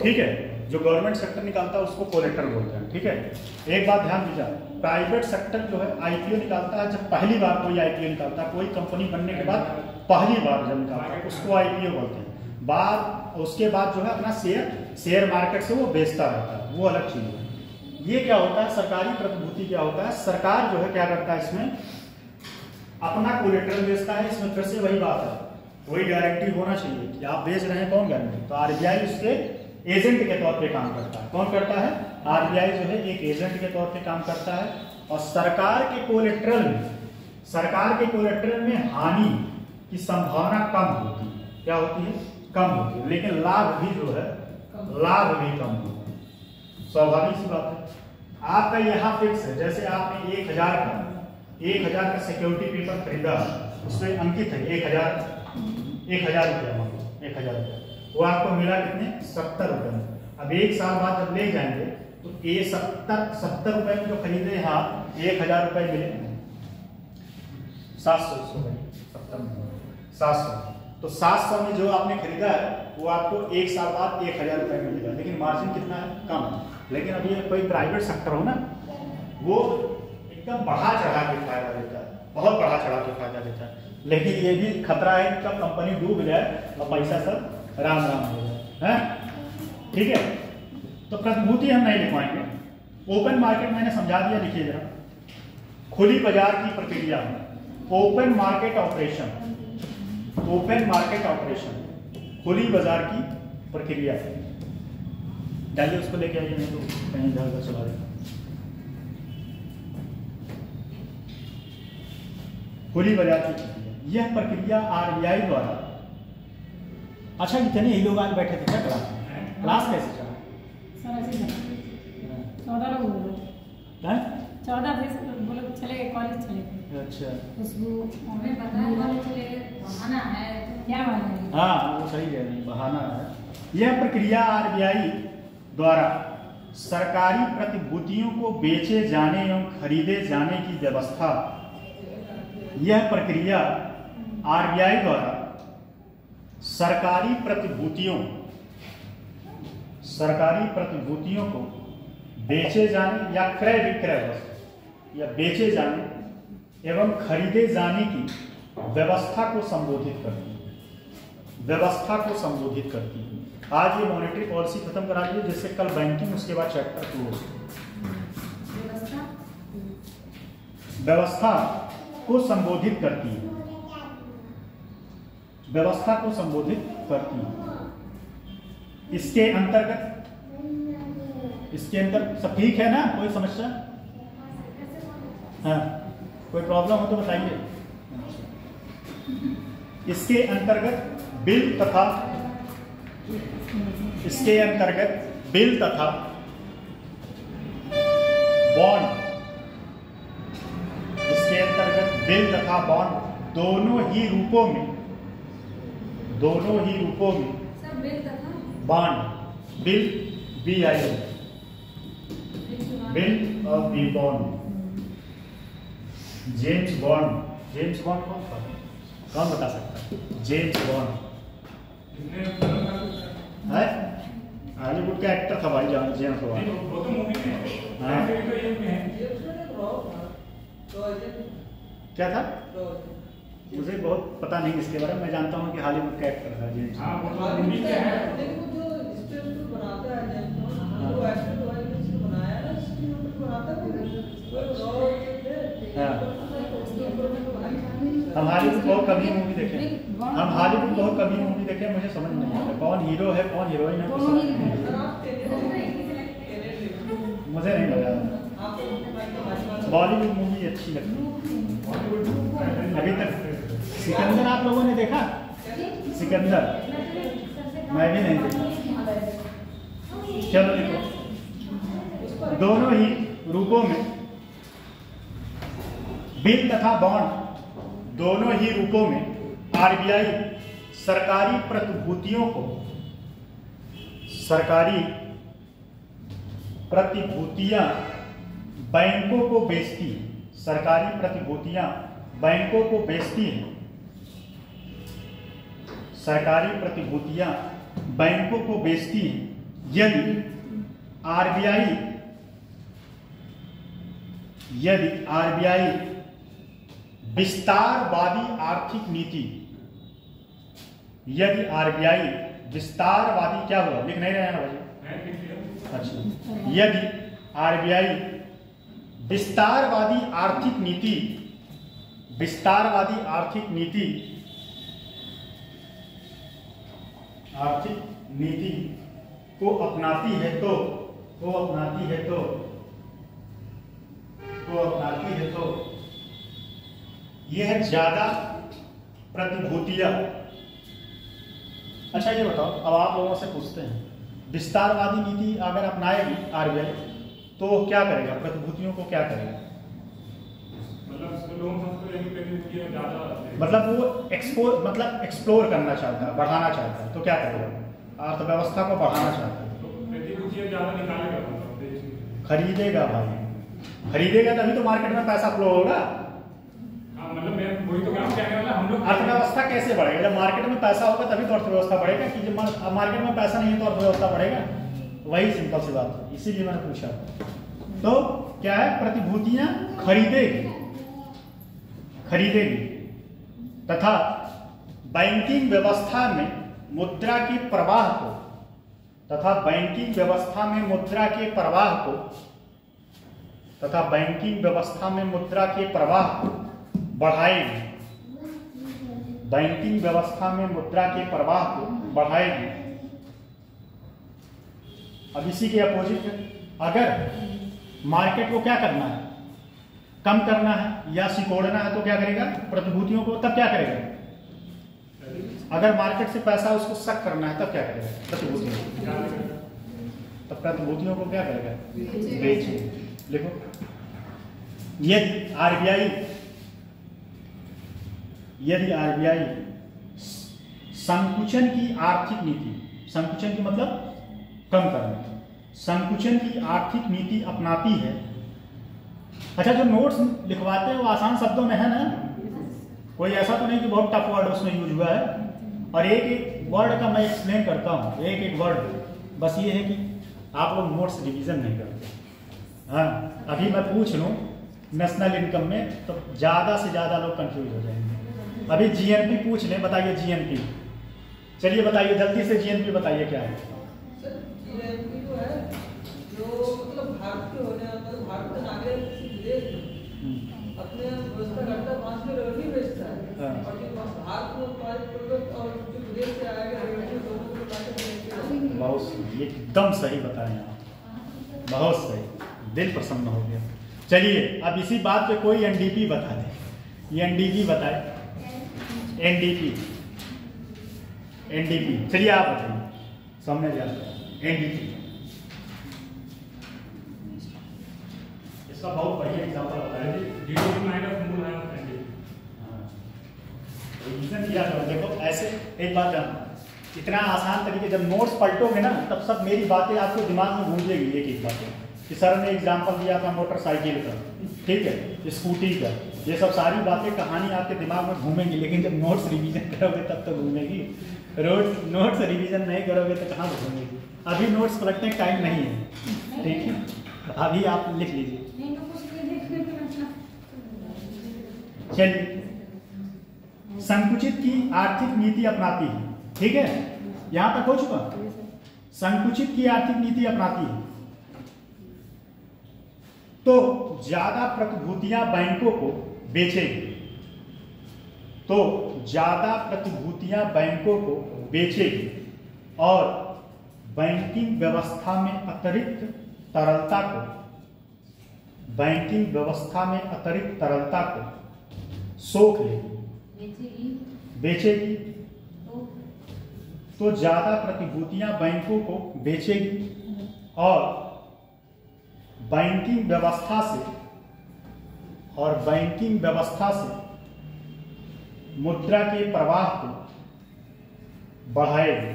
[SPEAKER 2] ठीक है। जो गवर्नमेंट सेक्टर निकालता है उसको कोलेट्रल बोलते हैं, ठीक है। एक बात ध्यान दीजिए, प्राइवेट सेक्टर जो है आईपीओ निकालता है जब पहली बार कोई आईपीओ निकालता है, कोई कंपनी बनने के बाद पहली बार जब निकालता है उसको आईपीओ बोलते हैं। बाद उसके बाद जो है अपना शेयर मार्केट से वो बेचता रहता है, वो अलग चीज है। ये क्या होता है, सरकारी प्रतिभूति क्या होता है, सरकार जो है क्या करता है, इसमें अपना कोलेट्रल बेचता है। इसमें फिर से वही बात है, कोई गारंटी होना चाहिए कि आप बेच रहे हैं, कौन गारंटी? तो आरबीआई उसके एजेंट के तौर पे काम करता है। कौन करता है? आरबीआई जो है एक एजेंट के तौर पे काम करता है। और सरकार के कोलेट्रल में हानि की संभावना कम होती है। क्या होती है? कम होती है, लेकिन लाभ भी जो है लाभ भी कम होता है। स्वाभाविक सी बात है। आपका यहाँ फिक्स है, जैसे आपने 1000 का सिक्योरिटी पेपर खरीदा, उसमें अंकित है 1000 रुपया, मान लो 1000 रुपया, वो आपको मिला कितने? 70 रुपये में। अब एक साल बाद जब ले जाएंगे तो ये 70 रुपये में जो खरीदे हैं आप, 1000 रुपये मिले 700 700। तो 700 में जो आपने खरीदा है वो आपको एक साल बाद 1000 रुपये मिलेगा, लेकिन मार्जिन कितना है? कम। लेकिन अभी कोई प्राइवेट सेक्टर हो ना, वो एकदम बढ़ा चढ़ा के फायदा देता है, बहुत बढ़ा चढ़ा के फायदा देता है। लेकिन ये भी खतरा है कि कब कंपनी डूब जाए और पैसा सब राम राम हो जाए, ठीक है। तो प्रतिभूति हम नहीं लिखवाएंगे। ओपन मार्केट मैंने समझा दिया, लिखिए जरा। खुली बाजार की प्रक्रिया में ओपन मार्केट ऑपरेशन, खुली बाजार की प्रक्रिया। जाइए उसको लेके आइए, नहीं तो कहीं इधर उधर चला जाएगा। खुली बाजार की प्रक्रिया, यह प्रक्रिया आरबीआई द्वारा। अच्छा, इतने ही लोग आज बैठे थे क्या क्लास कैसे चला?
[SPEAKER 1] 14 लोग हो गए, 14 थे, वो लोग चले गए, कॉलेज चले गए।
[SPEAKER 2] अच्छा,
[SPEAKER 1] खुशबू हमें पता है कॉलेज चले गए, बहाना है, क्या बहाना है?
[SPEAKER 2] हाँ, वो सही कह रही है, बहाना है। यह प्रक्रिया आरबीआई द्वारा सरकारी प्रतिभूतियों को बेचे जाने एवं खरीदे जाने की व्यवस्था। यह प्रक्रिया आरबीआई द्वारा सरकारी प्रतिभूतियों को बेचे जाने या क्रय विक्रय या बेचे जाने एवं खरीदे जाने की व्यवस्था को संबोधित करती है। आज ये मॉनेटरी पॉलिसी खत्म करा दी, जिससे कल बैंकिंग, उसके बाद चैप्टर 2 व्यवस्था को संबोधित करती है। इसके अंतर सब ठीक है ना? कोई समस्या? हाँ, कोई प्रॉब्लम हो तो बताइए। इसके अंतर्गत बिल तथा बॉन्ड दोनों ही रूपों में
[SPEAKER 1] सब बिल तथा
[SPEAKER 2] बॉन्ड, बिल BIL, बिल और बी बॉन्ड। जेम्स बॉन्ड कौन था? कौन बता सकता है? जेम्स बॉन्ड है हॉलीवुड का एक्टर था भाई, जेम्स बॉन्ड।
[SPEAKER 4] वो तो मूवी में है।
[SPEAKER 2] हाँ। क्या था? मुझे बहुत पता नहीं इसके बारे में, मैं जानता हूँ कि हॉलीवुड का एक्टर था जेम्स।
[SPEAKER 4] हाँ, वो तो मूवी में है।
[SPEAKER 2] हम हॉलीवुड बहुत कभी मूवी देखे, मुझे समझ नहीं आता कौन हीरो है कौन हीरोइन है, मुझे नहीं लगा। बॉलीवुड मूवी अच्छी लगती है अभी तक। सिकंदर आप लोगों ने देखा? सिकंदर मैं भी नहीं देखा। चलो देखो, दोनों ही रूपों में बिल तथा बॉन्ड दोनों ही रूपों में आरबीआई सरकारी प्रतिभूतियां बैंकों को बेचती है। सरकारी प्रतिभूतियां बैंकों को बेचती है। सरकारी प्रतिभूतियां बैंकों को बेचती है यदि आरबीआई विस्तारवादी आर्थिक नीति, यदि आरबीआई विस्तारवादी, क्या हुआ लिख नहीं रहे हैं ना भाई? अच्छा, यदि आरबीआई विस्तारवादी आर्थिक नीति को अपनाती है तो यह ज्यादा प्रतिभूतियां। अच्छा ये बताओ, अब आप लोगों से पूछते हैं, विस्तारवादी नीति अगर अपनाएगी आरबीआई तो क्या करेगा? प्रतिभूतियों को क्या करेगा? मतलब वो एक्सप्लोर करना चाहता है, बढ़ाना चाहता है, तो क्या करेगा? अर्थव्यवस्था को बढ़ाना चाहता है, खरीदेगा भाई, खरीदेगा तभी तो मार्केट में पैसा फ्लो होगा। अर्थव्यवस्था कैसे बढ़ेगा? जब मार्केट में पैसा होगा तभी तो अर्थव्यवस्था बढ़ेगा, कि जब मार्केट में पैसा नहीं है तो अर्थव्यवस्था बढ़ेगा। वही सिंपल सी बात है, इसीलिए मैंने पूछा। तो क्या है? प्रतिभूतियां खरीदेगी तथा बैंकिंग व्यवस्था में मुद्रा के प्रवाह को बढ़ाएगी। अब इसी के अपोजिट है, अगर मार्केट को क्या करना है? कम करना है या सिकोड़ना है तो क्या करेगा? प्रतिभूतियों को। तब क्या करेगा? अगर मार्केट से पैसा उसको सक करना है तब क्या करेगा? प्रतिभूतियों को क्या करेगा? बेचेगा। देखो, यदि आरबीआई संकुचन की आर्थिक नीति, संकुचन की मतलब कम करना, संकुचन की आर्थिक नीति अपनाती है। अच्छा, जो नोट्स लिखवाते हैं वो आसान शब्दों में है ना? कोई ऐसा तो नहीं कि बहुत टफ वर्ड उसमें यूज हुआ है। और एक एक वर्ड का मैं एक्सप्लेन करता हूँ, एक एक वर्ड। बस ये है कि आप लोग नोट्स रिवीजन नहीं करते। हाँ, अभी मैं पूछ लूँ नेशनल इनकम में तो ज़्यादा से ज़्यादा लोग कंफ्यूज हो जाएंगे। अभी जीएनपी पूछ लें, बताइए जीएनपी। चलिए बताइए जल्दी से, जीएनपी बताइए क्या है?
[SPEAKER 3] सर जीएनपी जो है, जो मतलब भारत के होने, मतलब भारत का नागरिक किसी विदेश में अपने व्यवस्था करता है, वहाँ से रेवेन्यू बेचता है। और जो भारत में उत्पादित प्रोडक्ट और जो विदेश से आएगा रेवेन्यू दोनों को ताकत देते हैं।
[SPEAKER 2] बहुत एकदम सही बताएं आप, बहुत सही, दिल प्रसन्न हो गया। चलिए अब इसी बात पे कोई एनडीपी बता दे। ये एनडीपी बताए, एनडीपी। चलिए आप बताइए, सामने जाते हैं। एनडीपी इसका बहुत बढ़िया एग्जांपल बताया जी। रीजन किया करो। देखो ऐसे एक बात जानना, इतना आसान तरीके, जब नोट्स पलटोगे ना तब सब मेरी बातें आपको दिमाग में गूंजेगी एक एक बातें। कि सर ने एग्जांपल दिया था मोटरसाइकिल का, ठीक है, स्कूटी का, ये सब सारी बातें कहानी आपके दिमाग में घूमेंगी, लेकिन जब नोट्स रिवीजन करोगे तब तो घूमेगी। नोट्स रिवीजन नहीं करोगे तो कहाँ घूमेगी? अभी नोट्स पलटने का टाइम नहीं है, ठीक है, अभी आप लिख लीजिए। चलिए, संकुचित की आर्थिक नीति अपनाती है, ठीक है, यहां तक हो चुका। संकुचित की आर्थिक नीति अपनाती है तो ज्यादा प्रतिभूतियां बैंकों को बेचेगी, और बैंकिंग व्यवस्था में अतिरिक्त तरलता को सोख लेगी। बेचेगी तो ज्यादा प्रतिभूतियां बैंकों को बेचेगी और बैंकिंग व्यवस्था से मुद्रा के प्रवाह को बढ़ाएगी।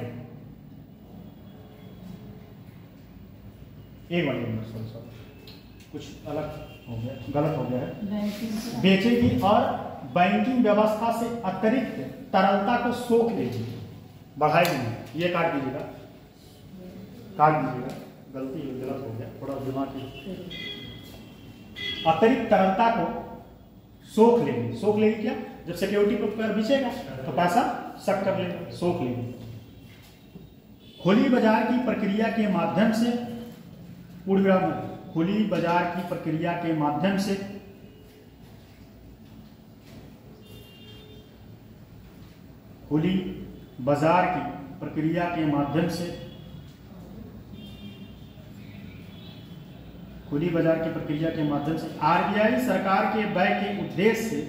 [SPEAKER 2] एक मिनट, कुछ अलग हो गया, गलत हो गया है। बेचेगी और बैंकिंग व्यवस्था से अतिरिक्त तरलता को सोख लेगी, बढ़ाएगी। ये काट दीजिएगा, गलती गलत हो गया, थोड़ा दिमाग की। अतिरिक्त तरलता को सोख लेगी क्या? जब सिक्योरिटी पर बेचेगा तो पैसा सक कर लेगा, सोख लेगी। खुली बाजार की प्रक्रिया के माध्यम से, खुली बाजार की प्रक्रिया के माध्यम से खुली बाजार की प्रक्रिया के माध्यम से आरबीआई सरकार के व्यय के उद्देश्य से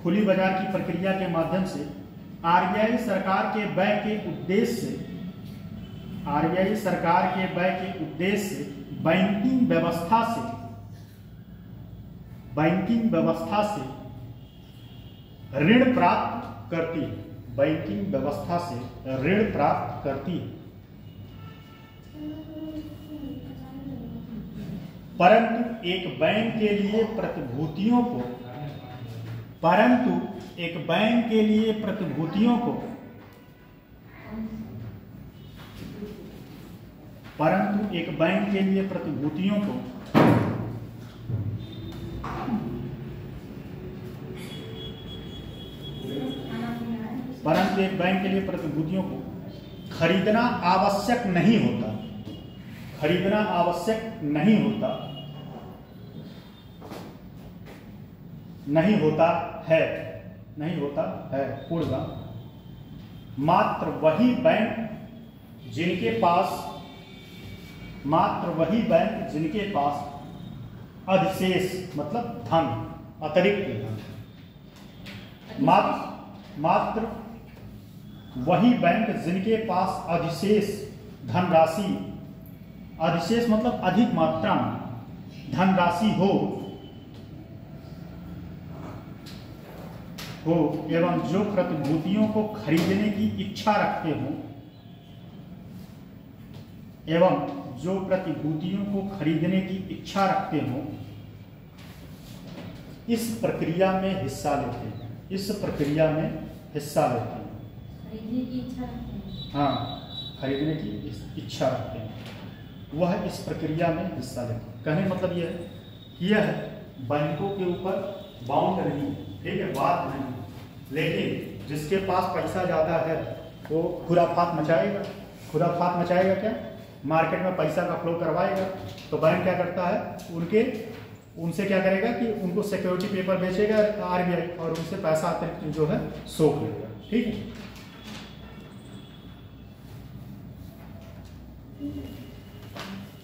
[SPEAKER 2] खुली बाजार की प्रक्रिया के माध्यम से आरबीआई सरकार के व्यय के उद्देश्य से बैंकिंग व्यवस्था से ऋण प्राप्त करती है। परंतु एक बैंक के लिए प्रतिभूतियों को खरीदना आवश्यक नहीं होता है। पूर्णतः मात्र वही बैंक जिनके पास अधिशेष मतलब धन, अतिरिक्त धन, मात्र वही बैंक जिनके पास अधिशेष धनराशि, अधिशेष मतलब अधिक मात्रा में धनराशि हो एवं जो प्रतिभूतियों को खरीदने की इच्छा रखते हो इस प्रक्रिया में हिस्सा लेते हैं। खरीदने की इच्छा रखते हैं, वह इस प्रक्रिया में हिस्सा लेते हैं। कहने मतलब यह है कि यह बैंकों के ऊपर बाउंड नहीं, ठीक है, बात नहीं, लेकिन जिसके पास पैसा ज़्यादा है वो खुराफात मचाएगा क्या? मार्केट में पैसा का फ्लो करवाएगा। तो बैंक क्या करता है, उनसे क्या करेगा कि उनको सिक्योरिटी पेपर बेचेगा आरबीआई और उनसे पैसा अतिरिक्त जो है सोख लेगा। ठीक है,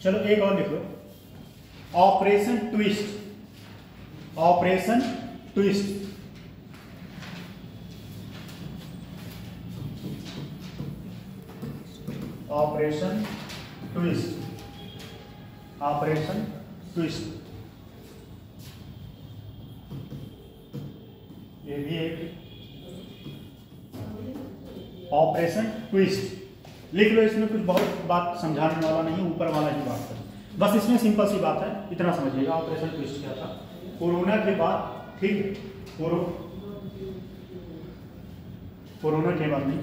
[SPEAKER 2] चलो एक और लिख लो, ऑपरेशन ट्विस्ट। ऑपरेशन ट्विस्ट ये भी एक ऑपरेशन ट्विस्ट लिख लो। इसमें कुछ बहुत बात समझाने वाला नहीं, ऊपर वाला ही बात है, बस इसमें सिंपल सी बात है, इतना समझिएगा। ऑपरेशन ट्विस्ट क्या था? कोरोना के बाद, ठीक, कोरोना के बाद नहीं,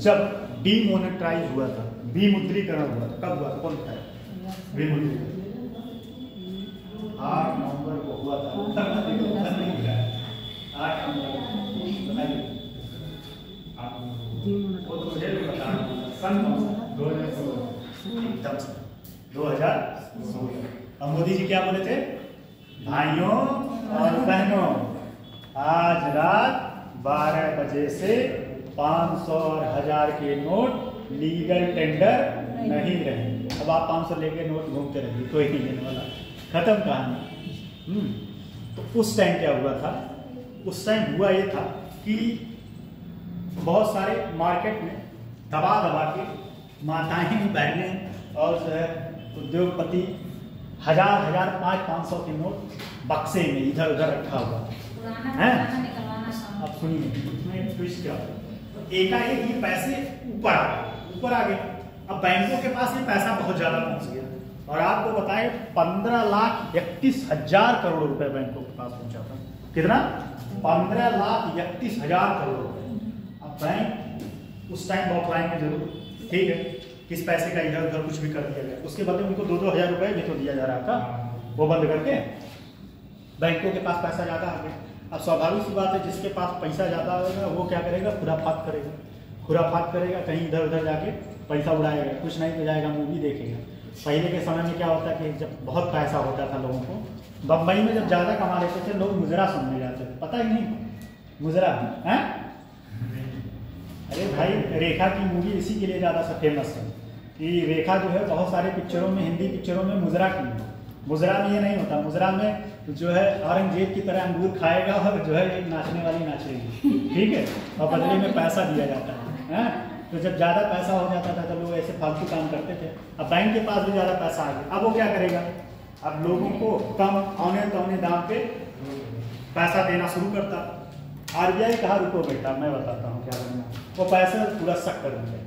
[SPEAKER 2] जब डीमोनेटाइज हुआ था, विमुद्रीकरण हुआ था, कब हुआ था? कौन था? विमुद्रीकरण 8 नवंबर को हुआ था। 8 नवंबर बताइए, वो तो मुझे भी बता, सन 2016। अब मोदी जी क्या बोले थे? भाइयों और बहनों, आज रात 12 बजे से 500 और 1000 के नोट लीगल टेंडर नहीं रहेंगे। अब आप 500 लेके नोट घूमते रहेंगे, कोई नहीं लेने वाला, खत्म कहानी। तो उस टाइम क्या हुआ था? उस टाइम हुआ ये था कि बहुत सारे मार्केट में दबा के माताएं बहनें और जो है उद्योगपति 1000 500 के नोट बक्से में इधर उधर रखा हुआ है। अब सुनिए इसमें ट्विस्ट क्या होगा, एकाएक ये पैसे ऊपर आ गए। अब बैंकों के पास ये पैसा बहुत ज्यादा पहुंच गया और आपको बताए 15,31,000 करोड़ रुपए बैंकों के पास पहुंचा था। कितना? 15,31,000 करोड़ रुपए। अब बैंक उस टाइम बौखलाएं में जरूर, ठीक है, किस पैसे का इधर उधर कुछ भी कर दिया गया, उसके बदले उनको 2-2 हज़ार रुपए भी तो दिया जा रहा था, वो बंद करके बैंकों के पास पैसा ज्यादा आ गया। अब स्वाभाविक सी बात है, जिसके पास पैसा ज्यादा होगा वो क्या करेगा, खुराफात करेगा, कहीं इधर उधर जाके पैसा उड़ाएगा, कुछ नहीं तो जाएगा मूवी देखेगा। पहले के समय में क्या होता है कि जब बहुत पैसा होता था लोगों को, बम्बई में जब ज्यादा कमा लेते थे लोग मुजरा सुनने जाते थे, पता ही नहीं मुजरा है। अरे भाई, रेखा की मूवी इसी के लिए ज़्यादा सा फेमस है कि रेखा जो है बहुत सारे पिक्चरों में, हिंदी पिक्चरों में मुजरा की है। मुजरा में ये नहीं होता, मुजरा में जो है औरंगजेब की तरह अंगूर खाएगा और जो है एक नाचने वाली नाचेगी, ठीक है, और बदले में पैसा दिया जाता है। तो जब ज़्यादा पैसा हो जाता था तब लोग ऐसे फालतू काम करते थे। अब बैंक के पास भी ज़्यादा पैसा आ गया, अब वो क्या करेगा, अब लोगों को कम औने दाम पे पैसा देना शुरू करता। आरबीआई कहा रुको बेटा मैं बताता हूँ क्या करना, वो पैसा पूरा सक कर दिया।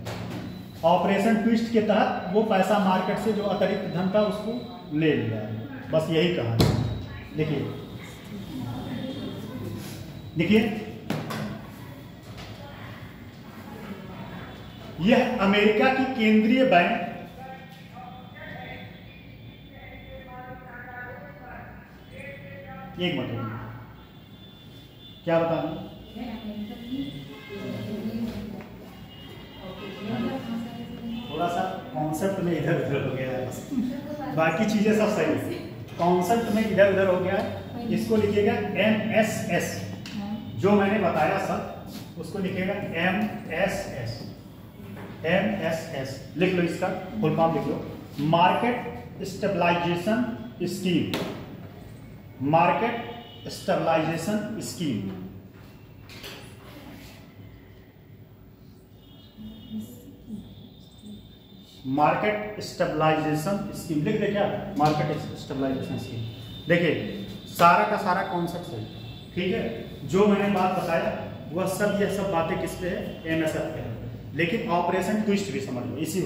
[SPEAKER 2] ऑपरेशन ट्विस्ट के तहत वो पैसा मार्केट से जो अतिरिक्त धन था उसको ले लिया, बस यही कहानी। देखिए यह अमेरिका की केंद्रीय बैंक एक मिनट क्या बता रहा, थोड़ा सा कॉन्सेप्ट में इधर उधर हो गया है बस, बाकी चीजें सब सही है, कॉन्सेप्ट में इधर उधर हो गया है। इसको लिखिएगा MSS, जो मैंने बताया सब उसको लिखिएगा MSS लिख लो, इसका फुल फॉर्म लिख लो, market stabilisation scheme, market stabilisation scheme. Market stabilisation scheme लिख दे क्या, मार्केट स्टेबलाइजेशन स्कीम। देखिए सारा का सारा कॉन्सेप्ट है, ठीक है, जो मैंने बात बताया वह सब, ये सब बातें किस पे है, MSF पे है। लेकिन ऑपरेशन ट्विस्ट भी समझ लो, इसी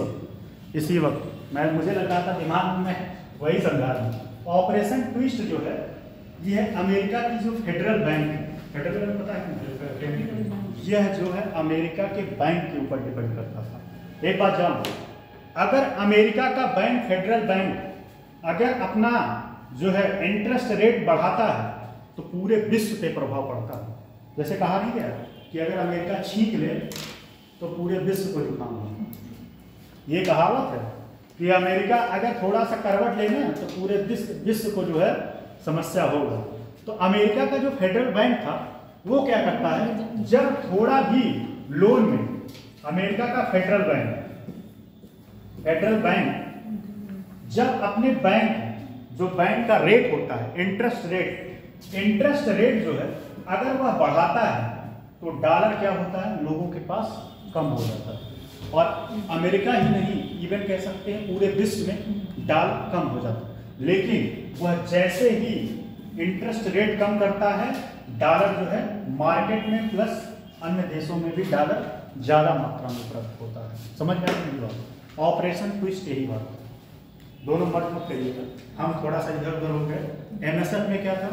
[SPEAKER 2] वक्त मुझे लगा था दिमाग में वही समझा रहा हूँ। ऑपरेशन ट्विस्ट जो है ये है अमेरिका की जो फेडरल बैंक है, फेडरल बैंक पता है, यह जो है अमेरिका के बैंक के ऊपर डिपेंड करता था। एक बात जान, अगर अमेरिका का बैंक, फेडरल बैंक अगर अपना जो है इंटरेस्ट रेट बढ़ाता है तो पूरे विश्व पे प्रभाव पड़ता है। जैसे कहा नहीं गया कि अगर अमेरिका छींक ले तो पूरे विश्व को जुकाम होगा, ये कहावत है कि अमेरिका अगर थोड़ा सा करवट ले ना तो पूरे विश्व को जो है समस्या होगा। तो अमेरिका का जो फेडरल बैंक था वो क्या करता है, जब थोड़ा भी लोन में, अमेरिका का फेडरल बैंक जब अपने बैंक, जो बैंक का रेट होता है, इंटरेस्ट रेट जो है अगर वह बढ़ाता है तो डॉलर क्या होता है, लोगों के पास कम हो जाता है। और अमेरिका ही नहीं, इवन कह सकते हैं पूरे विश्व में डॉलर कम हो जाता है। लेकिन वह जैसे ही इंटरेस्ट रेट कम करता है, डॉलर जो है मार्केट में प्लस अन्य देशों में भी डॉलर ज्यादा मात्रा में उपलब्ध होता है। समझ में आई बात? ऑपरेशन ट्विस्ट यही बात है, दोनों मत करिएगा, हम थोड़ा सा इधर उधर हो गए। MSF में क्या था,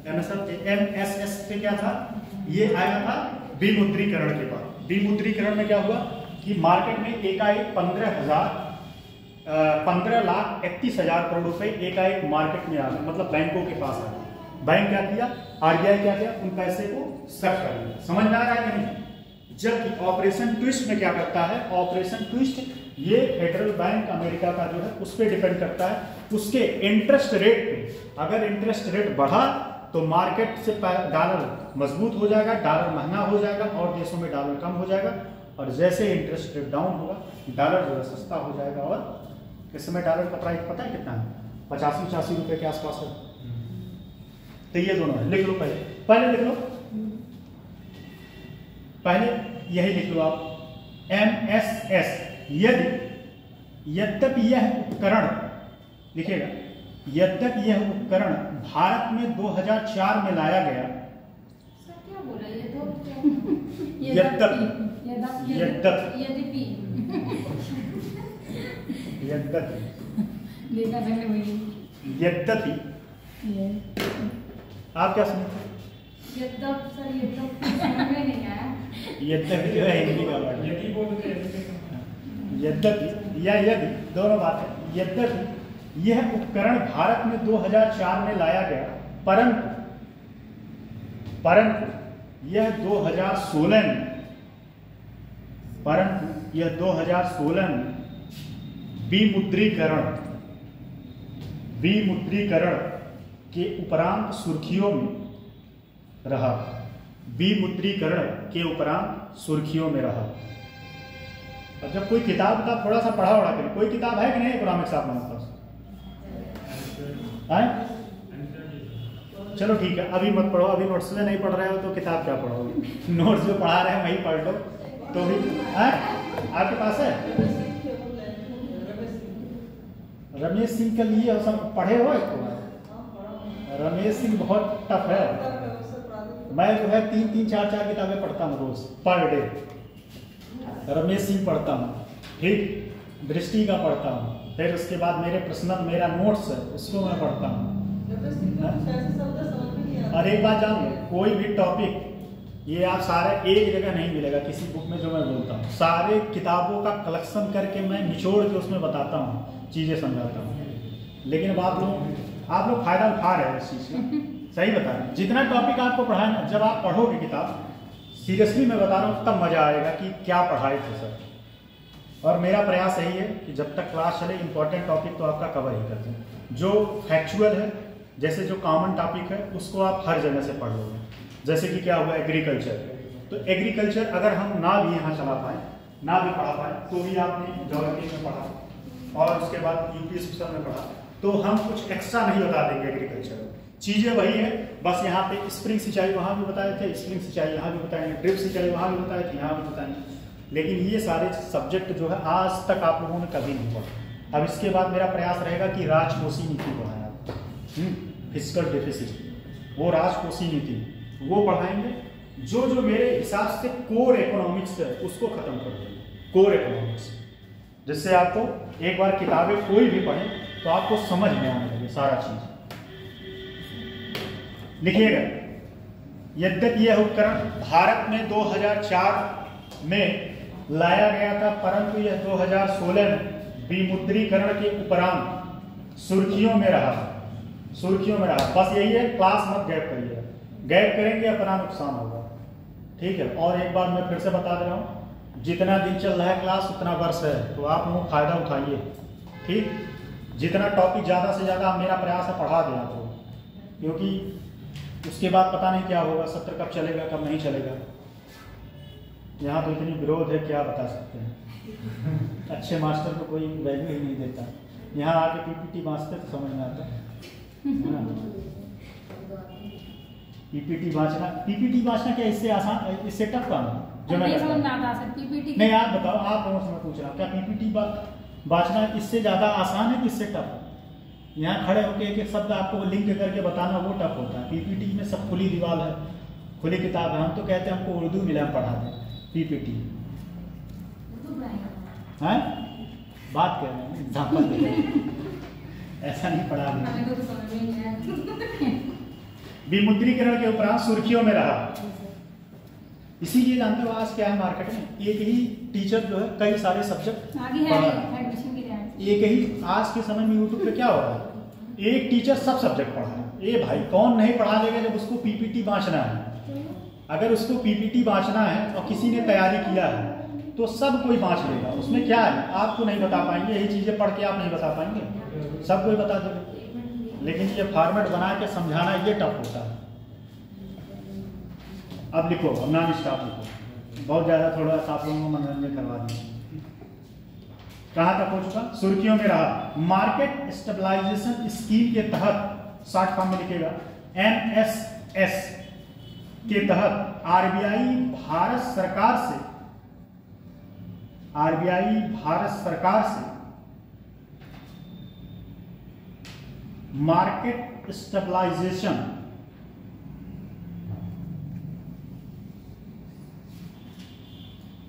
[SPEAKER 2] MSS पे क्या था, ये आया था विमुद्रीकरण के बाद। विमुद्रीकरण में क्या हुआ कि मार्केट में एकाएक 15,31,000 करोड़ रुपए एकाएक मार्केट में आ गए, मतलब बैंकों के पास आ गए। बैंक क्या किया, आरबीआई क्या किया, उन पैसे को सख्त कर दिया। समझ में आ रहा है कि नहीं? जबकि ऑपरेशन ट्विस्ट में क्या करता है, ऑपरेशन ट्विस्ट ये फेडरल बैंक अमेरिका का जो है उस पर डिपेंड करता है, उसके इंटरेस्ट रेट पे। अगर इंटरेस्ट रेट बढ़ा तो मार्केट से डॉलर मजबूत हो जाएगा, डॉलर महंगा हो जाएगा और देशों में डॉलर कम हो जाएगा। और जैसे इंटरेस्ट रेट डाउन होगा डॉलर जो है सस्ता हो जाएगा। और इस समय डॉलर का प्राइस पता है कितना है, 85-85 रुपए के आसपास है। तो ये दोनों है, लिख लो, पहले लिख लो, पहले यही लिख लो आप, MSS। यदि यद्यपि यह उपकरण, लिखिएगा, यद्यपि यह उपकरण भारत में 2004 में लाया गया।
[SPEAKER 1] सर क्या बोला ये तो?
[SPEAKER 2] यद्यपि
[SPEAKER 1] देखा जाने वही।
[SPEAKER 2] यद्यपि आप क्या समझते?
[SPEAKER 1] सर समझ में नहीं आया।
[SPEAKER 2] यद्यपि जो है हिंदी का वर्ड है।
[SPEAKER 4] यदि बोलते हैं
[SPEAKER 2] यद्यपि या यदि दोनों बातें। यद्यपि यह उपकरण भारत में 2004 में लाया गया, परंतु यह 2016 में, परंतु यह 2016 में विमुद्रीकरण के उपरांत सुर्खियों में रहा। विमुद्रीकरण के उपरांत सुर्खियों में रहा। अब जब कोई किताब का थोड़ा सा पढ़ा उड़ा करें, कोई किताब है कि नहीं इकोनॉमिक्स आप लोगों के पास? है? चलो ठीक है, अभी मत पढ़ो, अभी नोट्स में नहीं पढ़ रहे हो तो किताब क्या पढ़ोगे? नोट्स जो पढ़ा रहे हैं वही पढ़ लो तो भी। आपके पास है रमेश सिंह के लिए सब पढ़े हो? रमेश सिंह बहुत टफ है। मैं जो है 3-3, 4-4 किताबें पढ़ता हूँ रोज पर डे। रमेश सिंह पढ़ता हूँ, ठीक, दृष्टि का पढ़ता हूँ, फिर उसके बाद मेरे पर्सनल मेरा नोट्स है उसको मैं पढ़ता हूँ। और एक बात जान लो, कोई भी टॉपिक ये आप सारे एक जगह नहीं मिलेगा किसी बुक में जो मैं बोलता हूँ। सारे किताबों का कलेक्शन करके मैं निचोड़ के उसमें बताता हूँ, चीज़ें समझाता हूँ। लेकिन अब आप लोग फायदा उठा रहे हैं इस चीज़ का। सही बता रहे हैं। जितना टॉपिक आपको पढ़ाया ना, जब आप पढ़ोगे किताब, सीरियसली मैं बता रहा हूँ, तब मजा आएगा कि क्या पढ़ाए थे सर। और मेरा प्रयास यही है कि जब तक क्लास चले इंपॉर्टेंट टॉपिक तो आपका कवर ही करते हैं। जो फैक्चुअल है, जैसे जो कॉमन टॉपिक है उसको आप हर जगह से पढ़ लोगे। जैसे कि क्या हुआ एग्रीकल्चर, तो एग्रीकल्चर अगर हम ना भी यहाँ चला पाए, ना भी पढ़ा पाए, तो भी आपने ज्योग्राफी में पढ़ा और उसके बाद यूपी स्पेशल में पढ़ा, तो हम कुछ एक्स्ट्रा नहीं बता देंगे। एग्रीकल्चर चीज़ें वही है, बस यहाँ पे स्प्रिंग सिंचाई वहाँ भी बताए थे, स्प्रिंग सिंचाई यहाँ भी बताएंगे, ड्रिप सिंचाई वहाँ भी बताए थे, यहाँ भी बताएंगे। लेकिन ये सारे सब्जेक्ट जो है आज तक आप लोगों ने कभी नहीं पढ़ा। अब इसके बाद मेरा प्रयास रहेगा कि राजकोषीय नीति पढ़ाएं आप, फिस्कल डेफिसिट, वो राजकोषीय नीति वो पढ़ाएंगे। जो मेरे हिसाब से कोर इकोनॉमिक्स है उसको खत्म कर देंगे, कोर इकोनॉमिक्स, जिससे आपको एक बार किताबें कोई भी पढ़े तो आपको समझ में आने लगे सारा चीज। लिखिएगा, यद्यपि यह उपकरण भारत में 2004 में लाया गया था, परंतु यह 2016 में विमुद्रीकरण के उपरांत सुर्खियों में रहा। सुर्खियों में रहा, बस यही है, क्लास मत गैप करिएगा, गैप करेंगे अपना नुकसान होगा, ठीक है। और एक बार मैं फिर से बता दे रहा हूँ, जितना दिन चल रहा है क्लास उतना वर्ष है, तो आप लोग फायदा उठाइए, ठीक। जितना टॉपिक ज़्यादा से ज़्यादा मेरा प्रयास है पढ़ा दें आपको, क्योंकि उसके बाद पता नहीं क्या होगा, सत्र कब चलेगा कब नहीं चलेगा। यहाँ तो इतनी विरोध है, क्या बता सकते हैं। अच्छे मास्टर को कोई वैल्यू ही नहीं देता, यहाँ आके पीपीटी बाँचते तो समझ में आता है। पीपीटी बाँचना क्या इससे आसान, इससे टफ काम है जो मैं
[SPEAKER 1] समझ में आता सर। पीपीटी
[SPEAKER 2] नहीं, आप बताओ, आप लोगों से मैं पूछ रहा हूँ, क्या पीपीटी बाँचना इससे ज़्यादा आसान है कि इससे टफ है? यहाँ खड़े होकर एक एक शब्द आपको लिंक करके बताना वो टफ होता है। पीपीटी में सब खुली दीवार है, खुली किताब है। हम तो कहते हैं हमको उर्दू मिला पढ़ा दें पीपीटी, है बात कर रहे हैं, एग्जाम्पल दे रहे हैं, ऐसा नहीं पढ़ा दें। विमुद्रीकरण के उपरांत सुर्खियों में रहा। इसीलिए जानते हो आज क्या है मार्केट में, एक ही टीचर जो है कई सारे सब्जेक्ट एक ही। आज के समय में यूट्यूब पे क्या हो रहा है, एक टीचर सब सब्जेक्ट पढ़ा है। ये भाई कौन नहीं पढ़ा लेगा जब उसको पीपीटी बाँचना है। अगर उसको पीपीटी बाँचना है और किसी ने तैयारी किया है तो सब कोई बाँच लेगा। उसमें क्या है, आपको नहीं बता पाएंगे, यही चीज़ें पढ़ के आप नहीं बता पाएंगे, सब कोई बता देगा। लेकिन ये फॉर्मेट बना के समझाना ये टफ होता है। अब लिखो, अब नॉन स्टॉप लिखो, बहुत ज़्यादा थोड़ा सा आप लोगों को मनोरंजन करवा दें। कहाँ तक हो चुका, सुर्खियों में रहा। मार्केट स्टेबलाइजेशन स्कीम के तहत, शॉर्ट फॉर्म में लिखेगा MSS के तहत RBI भारत सरकार से मार्केट स्टेबलाइजेशन,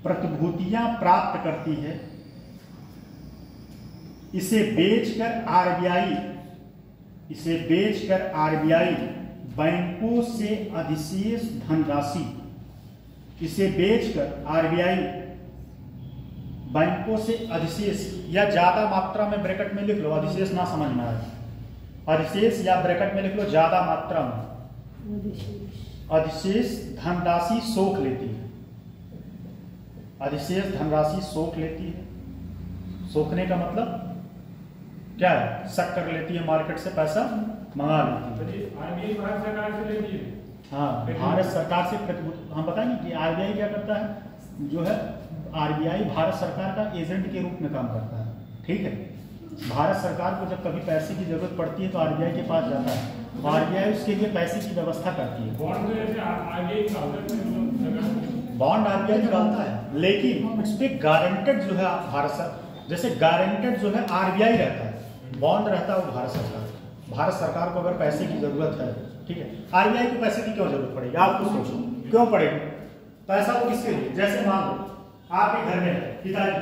[SPEAKER 2] प्रतिभूतियां प्राप्त करती है, इसे बेचकर आरबीआई बैंकों से अधिशेष धनराशि, इसे बेचकर आरबीआई बैंकों से अधिशेष या ज्यादा मात्रा में ब्रैकेट में लिख लो, अधिशेष ना समझ में आए, अधिशेष या ब्रैकेट में लिख लो ज्यादा मात्रा में, अधिशेष धनराशि सोख लेती है, अधिशेष धनराशि सोख लेती है। सोखने का मतलब क्या है? शक कर लेती है, मार्केट से पैसा मंगा लेती है।
[SPEAKER 4] आरबीआई भारत सरकार से लेती है।
[SPEAKER 2] हाँ, भारत सरकार से हम बताएंगे कि आरबीआई क्या करता है, जो है आरबीआई भारत सरकार का एजेंट के रूप में काम करता है, ठीक है। भारत सरकार को जब कभी पैसे की जरूरत पड़ती है तो आरबीआई के पास जाता है, आरबीआई उसके लिए पैसे की व्यवस्था करती है। बॉन्ड आरबीआई निकालता है, लेकिन उस पर गारंटेड जो है जैसे गारंटेड जो है आरबीआई रहता है, बॉन्ड रहता है वो भारत सरकार। भारत सरकार को अगर पैसे की जरूरत है, ठीक है, आरबीआई को पैसे की क्यों जरूरत पड़ेगी? आप कुछ सोचो, क्यों पड़ेगी? पैसा वो किसके लिए? जैसे मान लो आपके घर में पिताजी,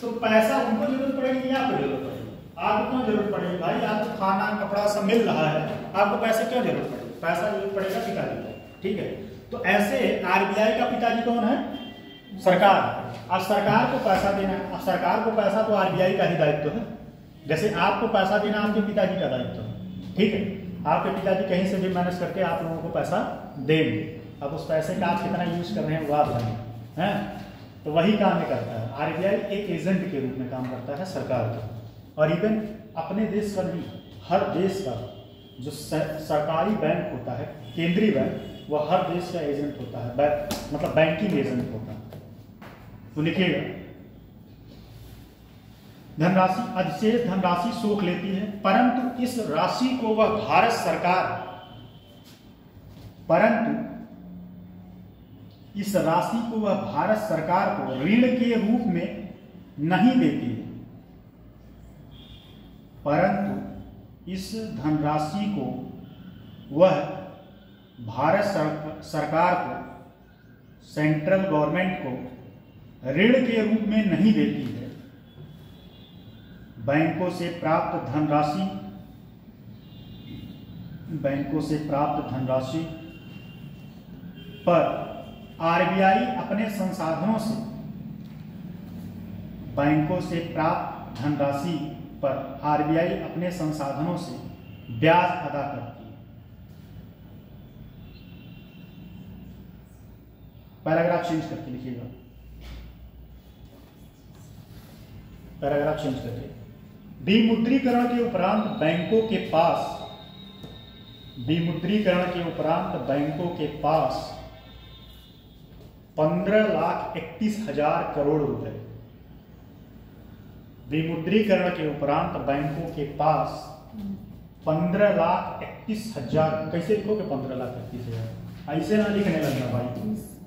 [SPEAKER 2] तो पैसा उनको जरूरत पड़ेगी या आपको जरूरत पड़ेगी? आपको क्यों जरूरत पड़ेगी? भाई आपको खाना कपड़ा सब मिल रहा है, आपको पैसे क्यों जरूरत पड़ेगी? पैसा जरूरत पड़ेगा पिताजी को, ठीक है। तो ऐसे आरबीआई का पिताजी कौन है? सरकार। अब सरकार को पैसा देना, अब सरकार को पैसा तो आरबीआई का ही दायित्व है, जैसे आपको पैसा देना आपके पिताजी का दायित्व है, ठीक है। आपके पिताजी कहीं से भी मैनेज करके आप लोगों को पैसा देंगे, अब उस पैसे का आप कितना यूज कर रहे हैं वो आप जानें, हैं? तो वही काम ये करता है, आरबीआई एक एजेंट के रूप में काम करता है सरकार का। और इवन अपने देश का नहीं, हर देश का जो सरकारी बैंक होता है, केंद्रीय बैंक, वह हर देश का एजेंट होता है, मतलब बैंकिंग एजेंट होता है। तो लिखिएगा, धनराशि, अधिशेष धनराशि सोख लेती है, परंतु इस राशि को वह भारत सरकार को ऋण के रूप में नहीं देती है, परंतु इस धनराशि को वह भारत सरकार को, सेंट्रल गवर्नमेंट को ऋण के रूप में नहीं देती है। बैंकों से प्राप्त धनराशि पर आरबीआई अपने संसाधनों से, बैंकों से प्राप्त धनराशि पर आरबीआई अपने संसाधनों से ब्याज अदा करती है। पैराग्राफ चेंज करके लिखिएगा, पैराग्राफ चेंज करके, विमुद्रीकरण के उपरांत बैंकों के पास 15,31,000 करोड़ रुपए, विमुद्रीकरण के उपरांत बैंकों के पास 15,31,000, कैसे लिखोगे 15,31,000? ऐसे ना लिखने लगना भाई,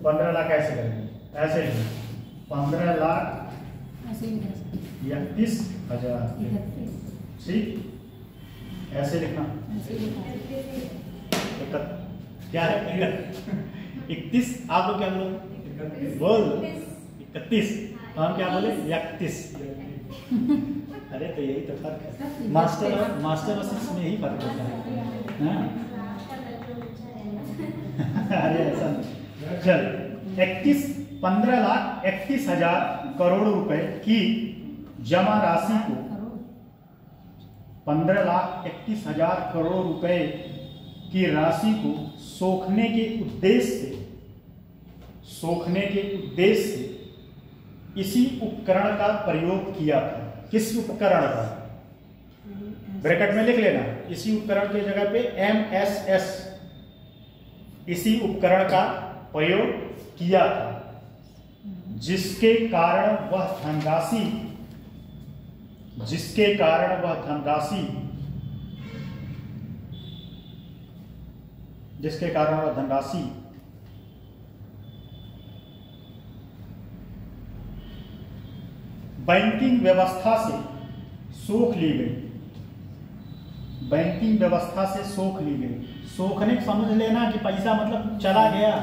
[SPEAKER 2] 15 लाख ऐसे करेंगे, ऐसे लिखेंगे 15,31,000, ठीक, ऐसे लिखना। क्या है 31? आप लोग क्या बोलोगे? बोल 31, हम क्या बोले 31। अरे तो यही तो फर्क है, मास्टर और शिष्य में यही फर्क होता है। अरे ऐसा चल, 15,31,000 करोड़ रुपए की जमा राशि को, 15,31,000 करोड़ रुपए की राशि को सोखने के उद्देश्य से इसी उपकरण का प्रयोग किया था। किस उपकरण का? ब्रैकेट में लिख लेना, इसी उपकरण की जगह पे MSS, इसी उपकरण का प्रयोग किया था, जिसके कारण वह धनराशि बैंकिंग व्यवस्था से सोख ली गई। बैंकिंग व्यवस्था से सोख ली गई। सोखने समझ लेना कि पैसा मतलब चला गया,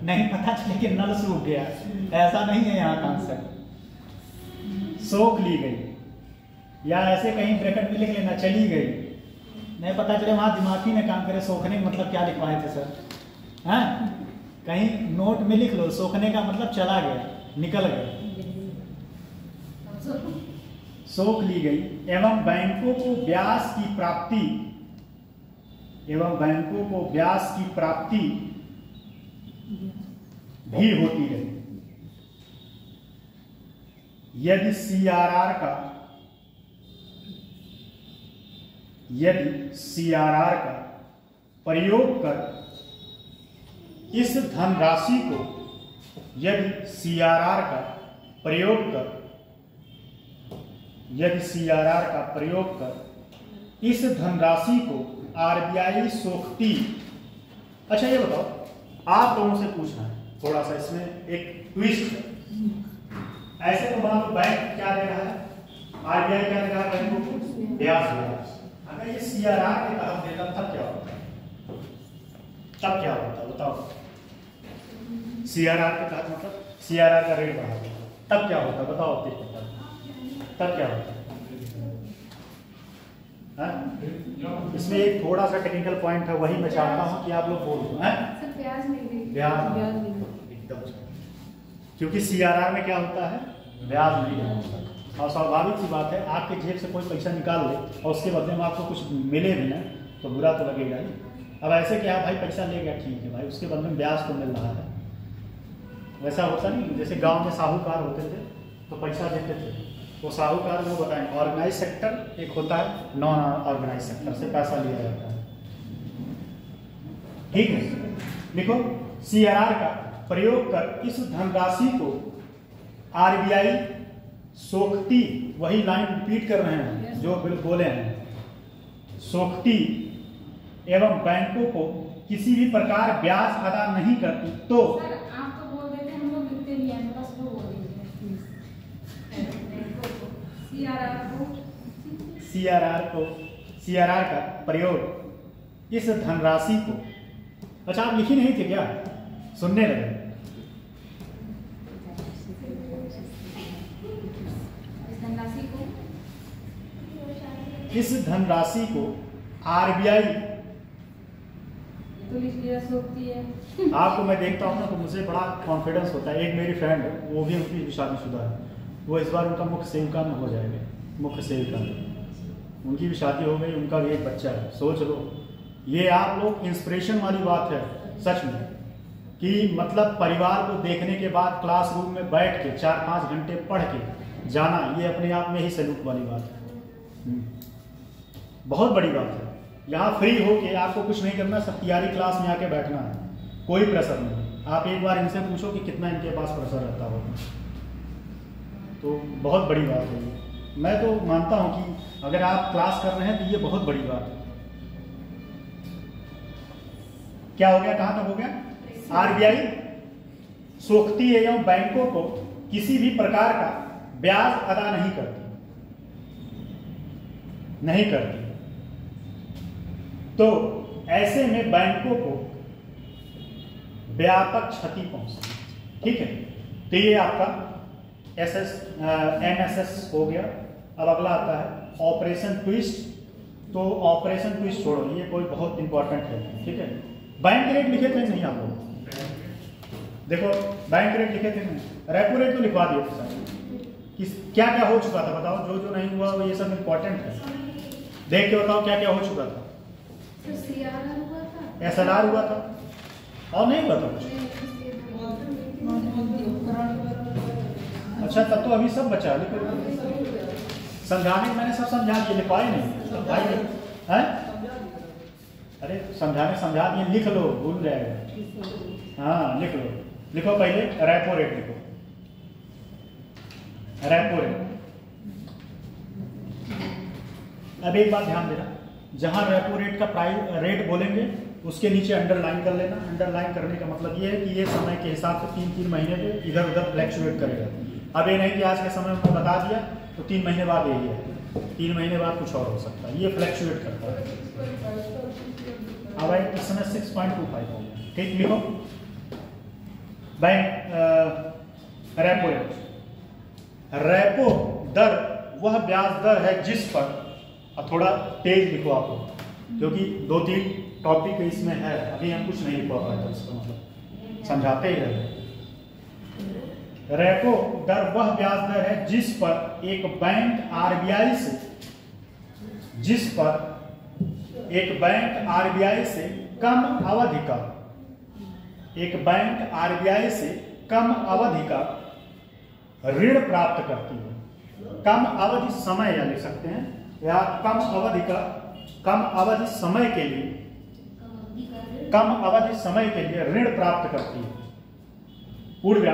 [SPEAKER 2] नहीं पता चले कि नल सूख गया, ऐसा नहीं है यहाँ कॉन्सेप्ट। सोख ली गई, या ऐसे कहीं ब्रैकेट में लिख लेना चली गई, नहीं पता चले वहाँ दिमाग ही में काम करे। सोखने का मतलब क्या लिखवाए थे सर? हाँ, कहीं नोट में लिख लो, सोखने का मतलब चला गया, निकल गया। सोख ली गई एवं बैंकों को ब्याज की प्राप्ति, एवं बैंकों को ब्याज की प्राप्ति भी होती रही यदि सीआरआर का प्रयोग कर इस धनराशि को, यदि सीआरआर का प्रयोग कर इस धनराशि को आरबीआई सोखती। अच्छा ये बताओ, आप लोगों से पूछना है थोड़ा सा, इसमें एक ट्विस्ट है। ऐसे तो मान लो बैंक क्या दे रहा है, आरबीआई क्या दे रहा है बैंकों को? ब्याज। अगर ये सीआरआर के तहत देता तब क्या होता? बताओ। सीआरआर के तहत मतलब सीआरआर का रेट बढ़ा देता, तब क्या होता? बताओ, तब क्या होता? इसमें एक थोड़ा सा टेक्निकल पॉइंट है, वही मैं चाहता हूँ कि आप लोग बोल दो। ब्याज एकदम, क्योंकि सीआरआर में क्या होता है? ब्याज नहीं होता। और स्वाभाविक सी बात है, आपके जेब से कोई पैसा निकाल ले और उसके बदले में आपको कुछ मिले भी ना, तो बुरा तो लगेगा ही। अब ऐसे क्या भाई पैसा ले गया, ठीक है भाई, उसके बदले में ब्याज तो मिल रहा है। वैसा होता नहीं, जैसे गांव में साहूकार होते थे तो पैसा देते थे, वो साहूकार वो बताएं ऑर्गेनाइज सेक्टर एक होता है, नॉन ऑर्गेनाइज सेक्टर से पैसा लिया जाता है। ठीक है, देखो सीआरआर का प्रयोग कर इस धनराशि को आरबीआई सोखती, वही लाइन रिपीट कर रहे हैं जो बोले हैं, सोखती एवं बैंकों को किसी भी प्रकार ब्याज अदा नहीं करती। तो
[SPEAKER 1] आप तो बोल देते, हम लोग लिखते नहीं हैं, बस वो बोल दीजिए।
[SPEAKER 2] सीआरआर का प्रयोग इस धनराशि को, अच्छा आप लिखी नहीं थे क्या? सुनने लगे। इस धनराशि को आरबीआई
[SPEAKER 1] तो सोखती है।
[SPEAKER 2] आपको मैं देखता हूँ ना तो मुझे बड़ा कॉन्फिडेंस होता है। एक मेरी फ्रेंड है, वो भी उनकी शादीशुदा है, वो इस बार उनका मुख्य सेविका में हो जाएगा, मुख्य सेविका में उनकी भी शादी हो गई, उनका भी एक बच्चा है। सोच लो, ये आप लोग इंस्पिरेशन वाली बात है सच में, कि मतलब परिवार को देखने के बाद क्लासरूम में बैठ के 4-5 घंटे पढ़ के जाना, ये अपने आप में ही सैल्यूट वाली बात है, बहुत बड़ी बात है। यहाँ फ्री हो के आपको कुछ नहीं करना, सब तैयारी क्लास में आके बैठना है, कोई प्रेशर नहीं। आप एक बार इनसे पूछो कि कितना इनके पास प्रेशर रहता होगा, तो बहुत बड़ी बात है ये। मैं तो मानता हूँ कि अगर आप क्लास कर रहे हैं तो ये बहुत बड़ी बात है। क्या हो गया, कहाँ तक हो गया? आरबीआई सोखती है एवं बैंकों को किसी भी प्रकार का ब्याज अदा नहीं करती। तो ऐसे में बैंकों को व्यापक क्षति पहुंचती। ठीक है, तो ये आपका एमएसएस हो गया। अब अगला आता है ऑपरेशन ट्विस्ट। तो ऑपरेशन ट्विस्ट छोड़ो, ये कोई बहुत इंपॉर्टेंट है। ठीक है, बैंक रेट लिखे थे नहीं आप लोग? देखो बैंक रेट लिखे थे नहीं, रेपो रेट तो लिखवा दिए थे सर। क्या क्या हो चुका था बताओ, जो जो नहीं हुआ ये सब इंपॉर्टेंट है, देख के बताओ क्या क्या हो चुका था। एसएलआर हुआ था और नहीं हुआ था कुछ। अच्छा तब तो अभी सब बचा, लिखो समझाने मैंने सब समझा दिए, लिखवाए नहीं भाई है? अरे समझा दिए, लिख लो, भूल जाएगा। हाँ लिख लो, लिखो पहले रेपो रेट लिखो, रेपो रेट। अब एक बात ध्यान देना, जहां रेपो रेट का प्राइस रेट बोलेंगे उसके नीचे अंडरलाइन कर लेना। अंडरलाइन करने का मतलब ये है कि ये समय के हिसाब से 3-3 महीने पे इधर उधर फ्लैक्चुएट करेगा। अब ये नहीं कि आज के समय में बता दिया तो 3 महीने बाद यही है, 3 महीने बाद कुछ और हो सकता है, ये फ्लैक्चुएट करता है। अब भाई इस समय 6.25 हो गया, ठीक। लिखो बैंक रेपो रेट, रेपो दर वह ब्याज दर है जिस पर, अब थोड़ा तेज लिखो आप लोग, क्योंकि 2-3 टॉपिक इसमें है, अभी हम कुछ नहीं पढ़ रहे थे, इसका मतलब समझाते ही रहे। रेपो दर वह ब्याज दर है जिस पर एक बैंक आरबीआई से, जिस पर एक बैंक आरबीआई से कम अवधि का, एक बैंक आरबीआई से कम अवधि का ऋण प्राप्त करती है। कम अवधि समय या लिख सकते हैं, या कम अवधि का, कम अवधि समय के लिए, कम अवधि समय के लिए ऋण प्राप्त करती है। पूर्व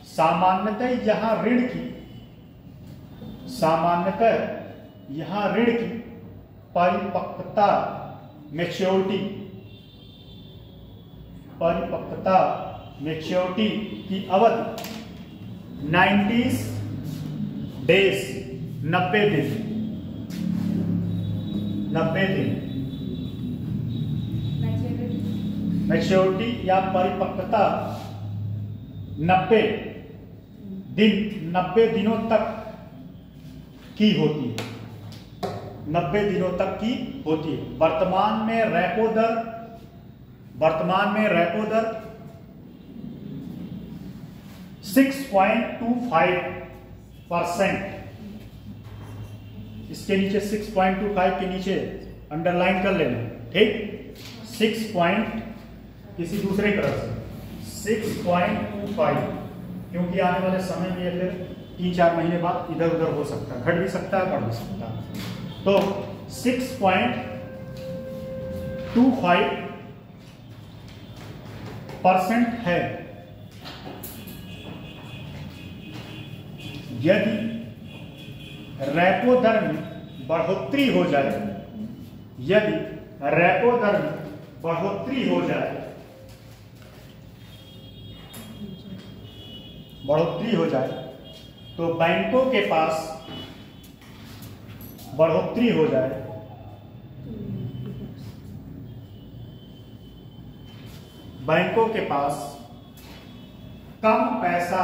[SPEAKER 2] सामान्यतः यहाँ ऋण की, सामान्यतः यहाँ ऋण की परिपक्वता, मैच्योरिटी, परिपक्वता मैच्योरिटी की अवधि 90 डेज, 90 दिन, 90 दिन मैच्योरिटी या परिपक्वता 90 दिन, 90 दिनों तक की होती है, 90 दिनों तक की होती है। वर्तमान में रेपो दर, वर्तमान में रेपो दर 6.25%, इसके नीचे 6.25 के नीचे अंडरलाइन कर लेना, ठीक। 6 किसी दूसरे तरह से 6.25, क्योंकि आने वाले समय में ये फिर 3-4 महीने बाद इधर उधर हो सकता है, घट भी सकता है, बढ़ भी सकता है। तो 6.25% है। यदि रेपो दर में बढ़ोतरी हो जाए, यदि रेपो दर में बढ़ोतरी हो जाए, बढ़ोतरी हो जाए तो बैंकों के पास, बढ़ोतरी हो जाए, बैंकों के पास कम पैसा,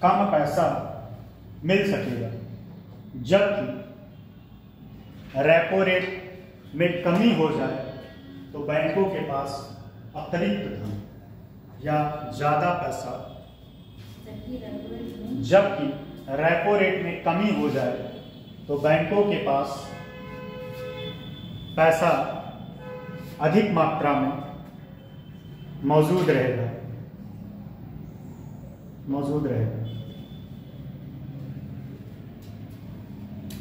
[SPEAKER 2] कम पैसा मिल सकेगा, जबकि रेपो रेट में कमी हो जाए तो बैंकों के पास अतिरिक्त धन या ज्यादा पैसा, जबकि रेपो रेट में कमी हो जाए तो बैंकों के पास पैसा अधिक मात्रा में मौजूद रहेगा, मौजूद रहेगा।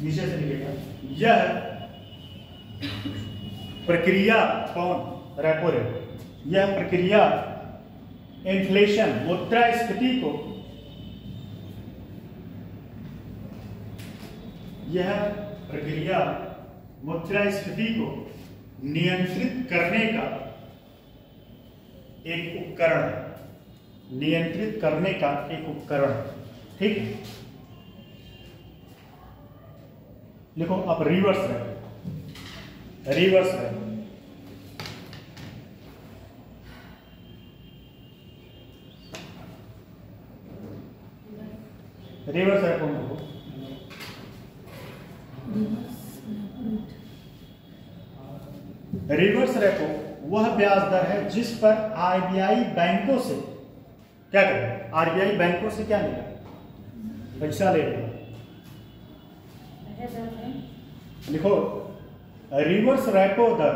[SPEAKER 2] नीचे से लिखेगा, यह प्रक्रिया कौन, रेपो रेट, यह प्रक्रिया इन्फ्लेशन, मुद्रास्फीति को, यह प्रक्रिया मुद्रास्फीति को नियंत्रित करने का एक उपकरण है, नियंत्रित करने का एक उपकरण, ठीक। लिखो अब reverse repo, reverse repo, reverse repo में हो, रिवर्स रेपो वह ब्याज दर है जिस पर आरबीआई बैंकों से क्या करे, आरबीआई बैंकों से क्या लेगा, पैसा लेगा। लिखो रिवर्स रेपो दर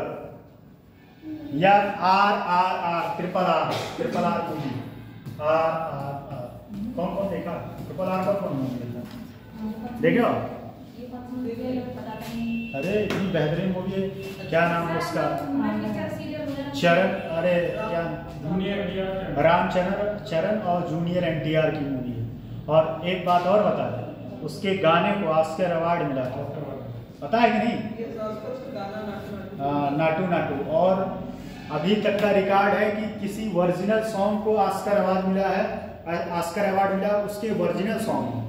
[SPEAKER 2] या RRR, ट्रिपल आर पूंजी, RRR कौन कौन देखा, ट्रिपल आर पर कौन देखा, देखे हो? अरे इतनी बेहतरीन मूवी है, क्या नाम है उसका, चरण, अरे क्या, रामचरण और जूनियर NTR की मूवी है। और एक बात और बता दें, उसके गाने को ऑस्कर अवार्ड मिला था, पता है कि नहीं? नाटू नाटू। और अभी तक का रिकॉर्ड है कि किसी ओरिजिनल सॉन्ग को ऑस्कर अवार्ड मिला है, ऑस्कर अवार्ड मिला उसके ओरिजिनल सॉन्ग में,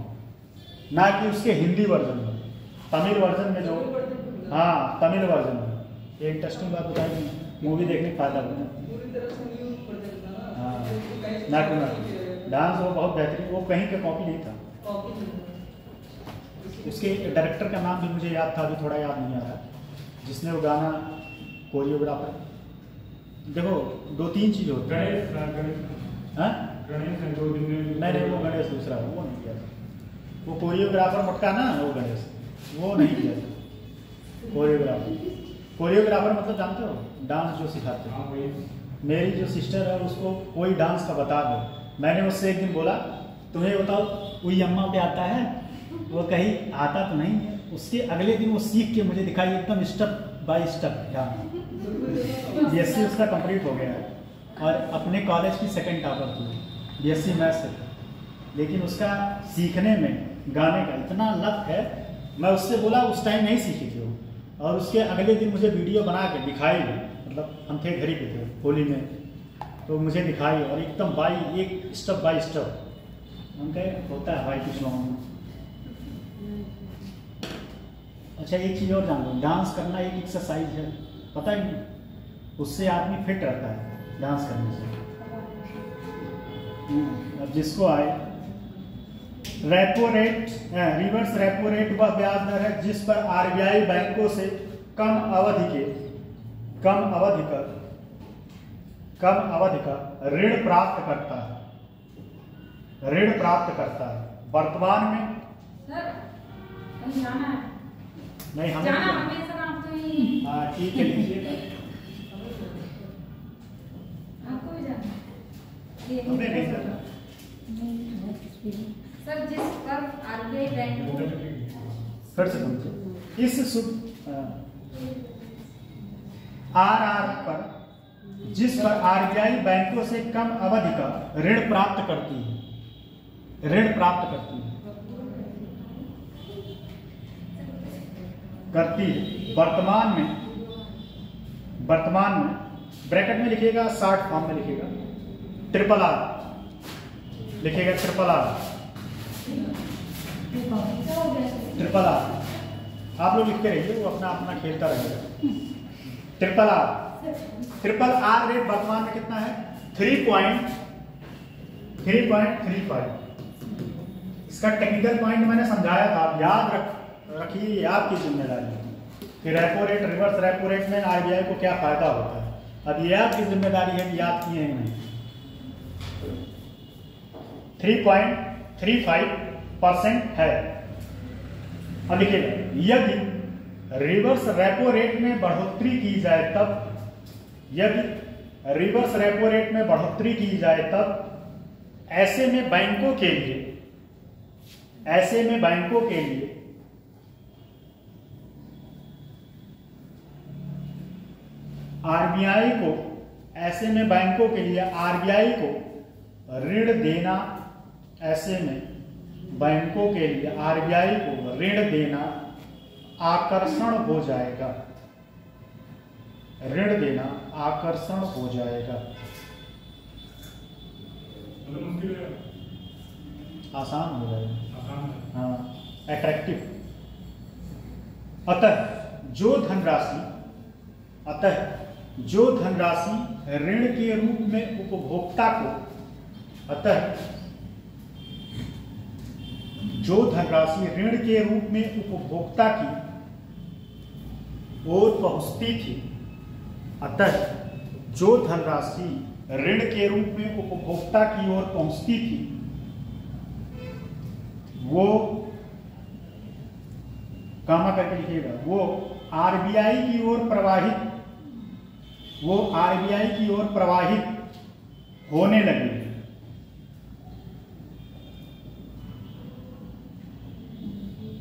[SPEAKER 2] ना कि उसके हिंदी वर्जन में। तमिल वर्जन में जो, हाँ तमिल वर्जन में। ये इंटरेस्टिंग बात बताई, मूवी देखने का फायदा होता है।
[SPEAKER 3] पूरी तरह से न्यू प्रोजेक्ट था ना।
[SPEAKER 2] हाँ
[SPEAKER 3] कहीं से
[SPEAKER 2] ना डांस वो बहुत बेहतरीन, वो कहीं का कॉपी नहीं था।
[SPEAKER 3] कॉपी नहीं था।
[SPEAKER 2] उसके डायरेक्टर का नाम भी मुझे याद था, अभी थोड़ा याद नहीं आ रहा, जिसने वो गाना कोरियोग्राफर। देखो 2-3 चीज होती है। हाँ नहीं वो गणेश दूसरा, वो नहीं किया था। वो कोरियोग्राफर मोटका ना, वो गणेश, वो नहीं किया था कोरियोग्राफर मतलब जानते हो, डांस जो सिखाते हैं। मेरी जो सिस्टर है उसको कोई डांस का बता दो, मैंने उससे एक दिन बोला तुम्हें बताओ कोई अम्मा पे आता है, वो कहीं आता तो नहीं है। उसके अगले दिन वो सीख के मुझे दिखाई एकदम step by step dance. BSc उसका कंप्लीट हो गया है और अपने कॉलेज की सेकंड टॉपर थी, बीएससी मैथ्स से। लेकिन उसका सीखने में गाने का इतना लत है, मैं उससे बोला उस टाइम नहीं सीखी थी वो, और उसके अगले दिन मुझे वीडियो बना के दिखाई, मतलब हम थे घर ही पे थे होली में, तो मुझे दिखाई और एकदम एक स्टेप बाय स्टेप। हम कहे होता है भाई कुछ लोगों में। अच्छा एक चीज़ और जान लो, डांस करना एक एक्सरसाइज है, पता ही नहीं, उससे आदमी फिट रहता है डांस करने से। अब जिसको आए, repo rate, reverse repo rate वह ब्याज दर है जिस पर आरबीआई बैंकों से कम अवधि का ऋण प्राप्त करता है। वर्तमान में
[SPEAKER 1] कहीं जाना है,
[SPEAKER 2] नहीं हमें
[SPEAKER 1] जाना हमेशा आप तो ही,
[SPEAKER 2] हाँ ठीक है लीजिए,
[SPEAKER 1] आपको भी जाना
[SPEAKER 2] हमें नहीं जाना।
[SPEAKER 1] सर जिस पर आरबीआई बैंक
[SPEAKER 2] फिर से समझे, इस आर पर जिस पर आरबीआई बैंकों से कम अवधि का ऋण प्राप्त करती है, वर्तमान में ब्रैकेट में लिखिएगा, शॉर्ट फॉर्म में लिखिएगा, ट्रिपल आर लिखिएगा, ट्रिपल आर। आप लोग लिखते रहिए, वो अपना खेलता रहेगा। ट्रिपल आर रेट वर्तमान में कितना है? 3.35। इसका टेक्निकल पॉइंट मैंने समझाया था, आप याद रखिए, ये आपकी जिम्मेदारी है कि repo rate, reverse repo rate में आरबीआई को क्या फायदा होता है। अब ये आपकी जिम्मेदारी है कि याद किए हैं नहीं। 3.35% है। अब लिखिएगा, यदि रिवर्स रेपो रेट में बढ़ोतरी की जाए तब, ऐसे में बैंकों के लिए आरबीआई को ऋण देना आकर्षण हो जाएगा। आसान हो जाएगा, हाँ अट्रैक्टिव। अतः जो धनराशि ऋण के रूप में उपभोक्ता की ओर पहुंचती थी, वो कामा करके लिखिएगा, वो आरबीआई की ओर प्रवाहित होने लगी।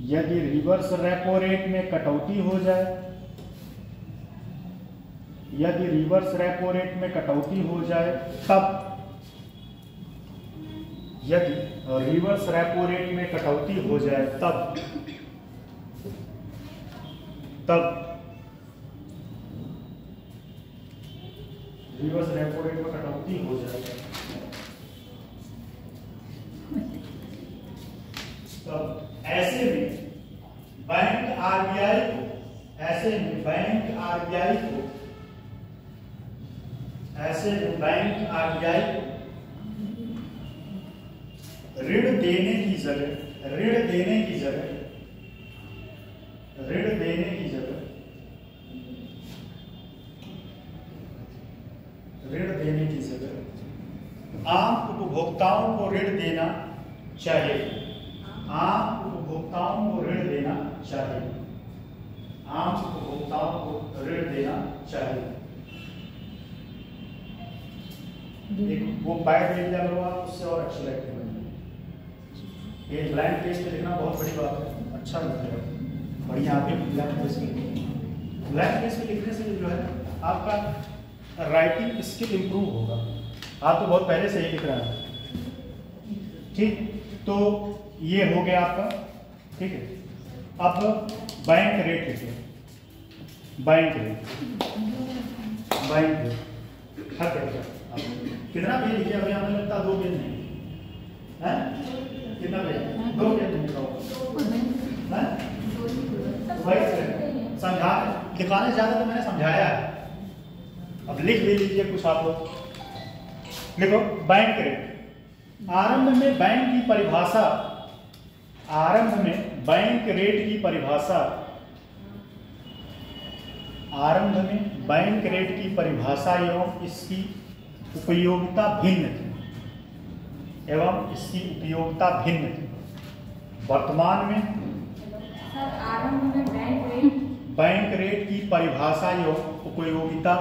[SPEAKER 2] यदि रिवर्स रेपो रेट में कटौती हो जाए, तब रिवर्स रेपो रेट में कटौती हो जाएगी। तो ऐसे में बैंक आरबीआई को ऋण देने की जगह आम उपभोक्ताओं को ऋण देना चाहिए। एक वो पैड ले लिया करो आप, उससे और अच्छी लगती है। ये ब्लैंक पेज पे लिखना बहुत बड़ी बात है, अच्छा लगता है, बढ़िया। आप ब्लैंक पेज पे लिखने से जो है आपका राइटिंग स्किल इंप्रूव होगा। आप तो बहुत पहले से ही लिख रहे हैं, ठीक। तो ये हो गया आपका, ठीक है। अब बैंक रेट लिखिए, बैंक रेट कितना पेज लिखिए? अभी हमें लगता 2 पेज नहीं है, कितना पेज? 2 पेज नहीं समझा दिखाने से ज्यादा तो मैंने समझाया है। अब लिख भी लीजिए कुछ आप लोग। लिखो बैंक रेट। आरंभ में बैंक रेट की परिभाषा एवं इसकी उपयोगिता भिन्न थी। वर्तमान में
[SPEAKER 1] सर आरंभ में
[SPEAKER 2] बैंक रेट की परिभाषा एवं उपयोगिता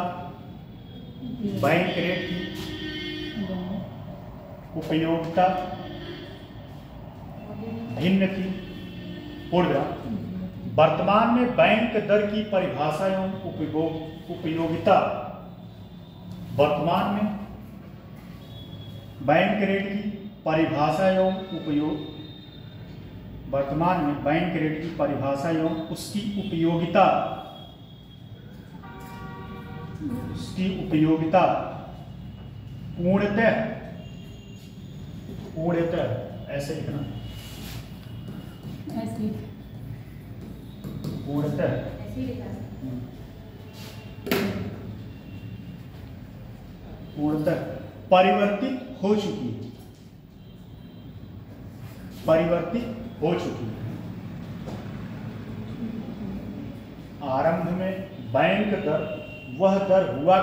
[SPEAKER 2] भिन्न थी। वर्तमान में बैंक दर की परिभाषा एवं उपयोगिता वर्तमान में बैंक रेट की परिभाषा एवं उसकी उपयोगिता पूर्णतः ऐसे लिखना, पूर्णतः परिवर्तित हो चुकी है। आरंभ में बैंक दर वह दर हुआ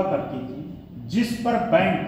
[SPEAKER 2] करती थी जिस पर बैंक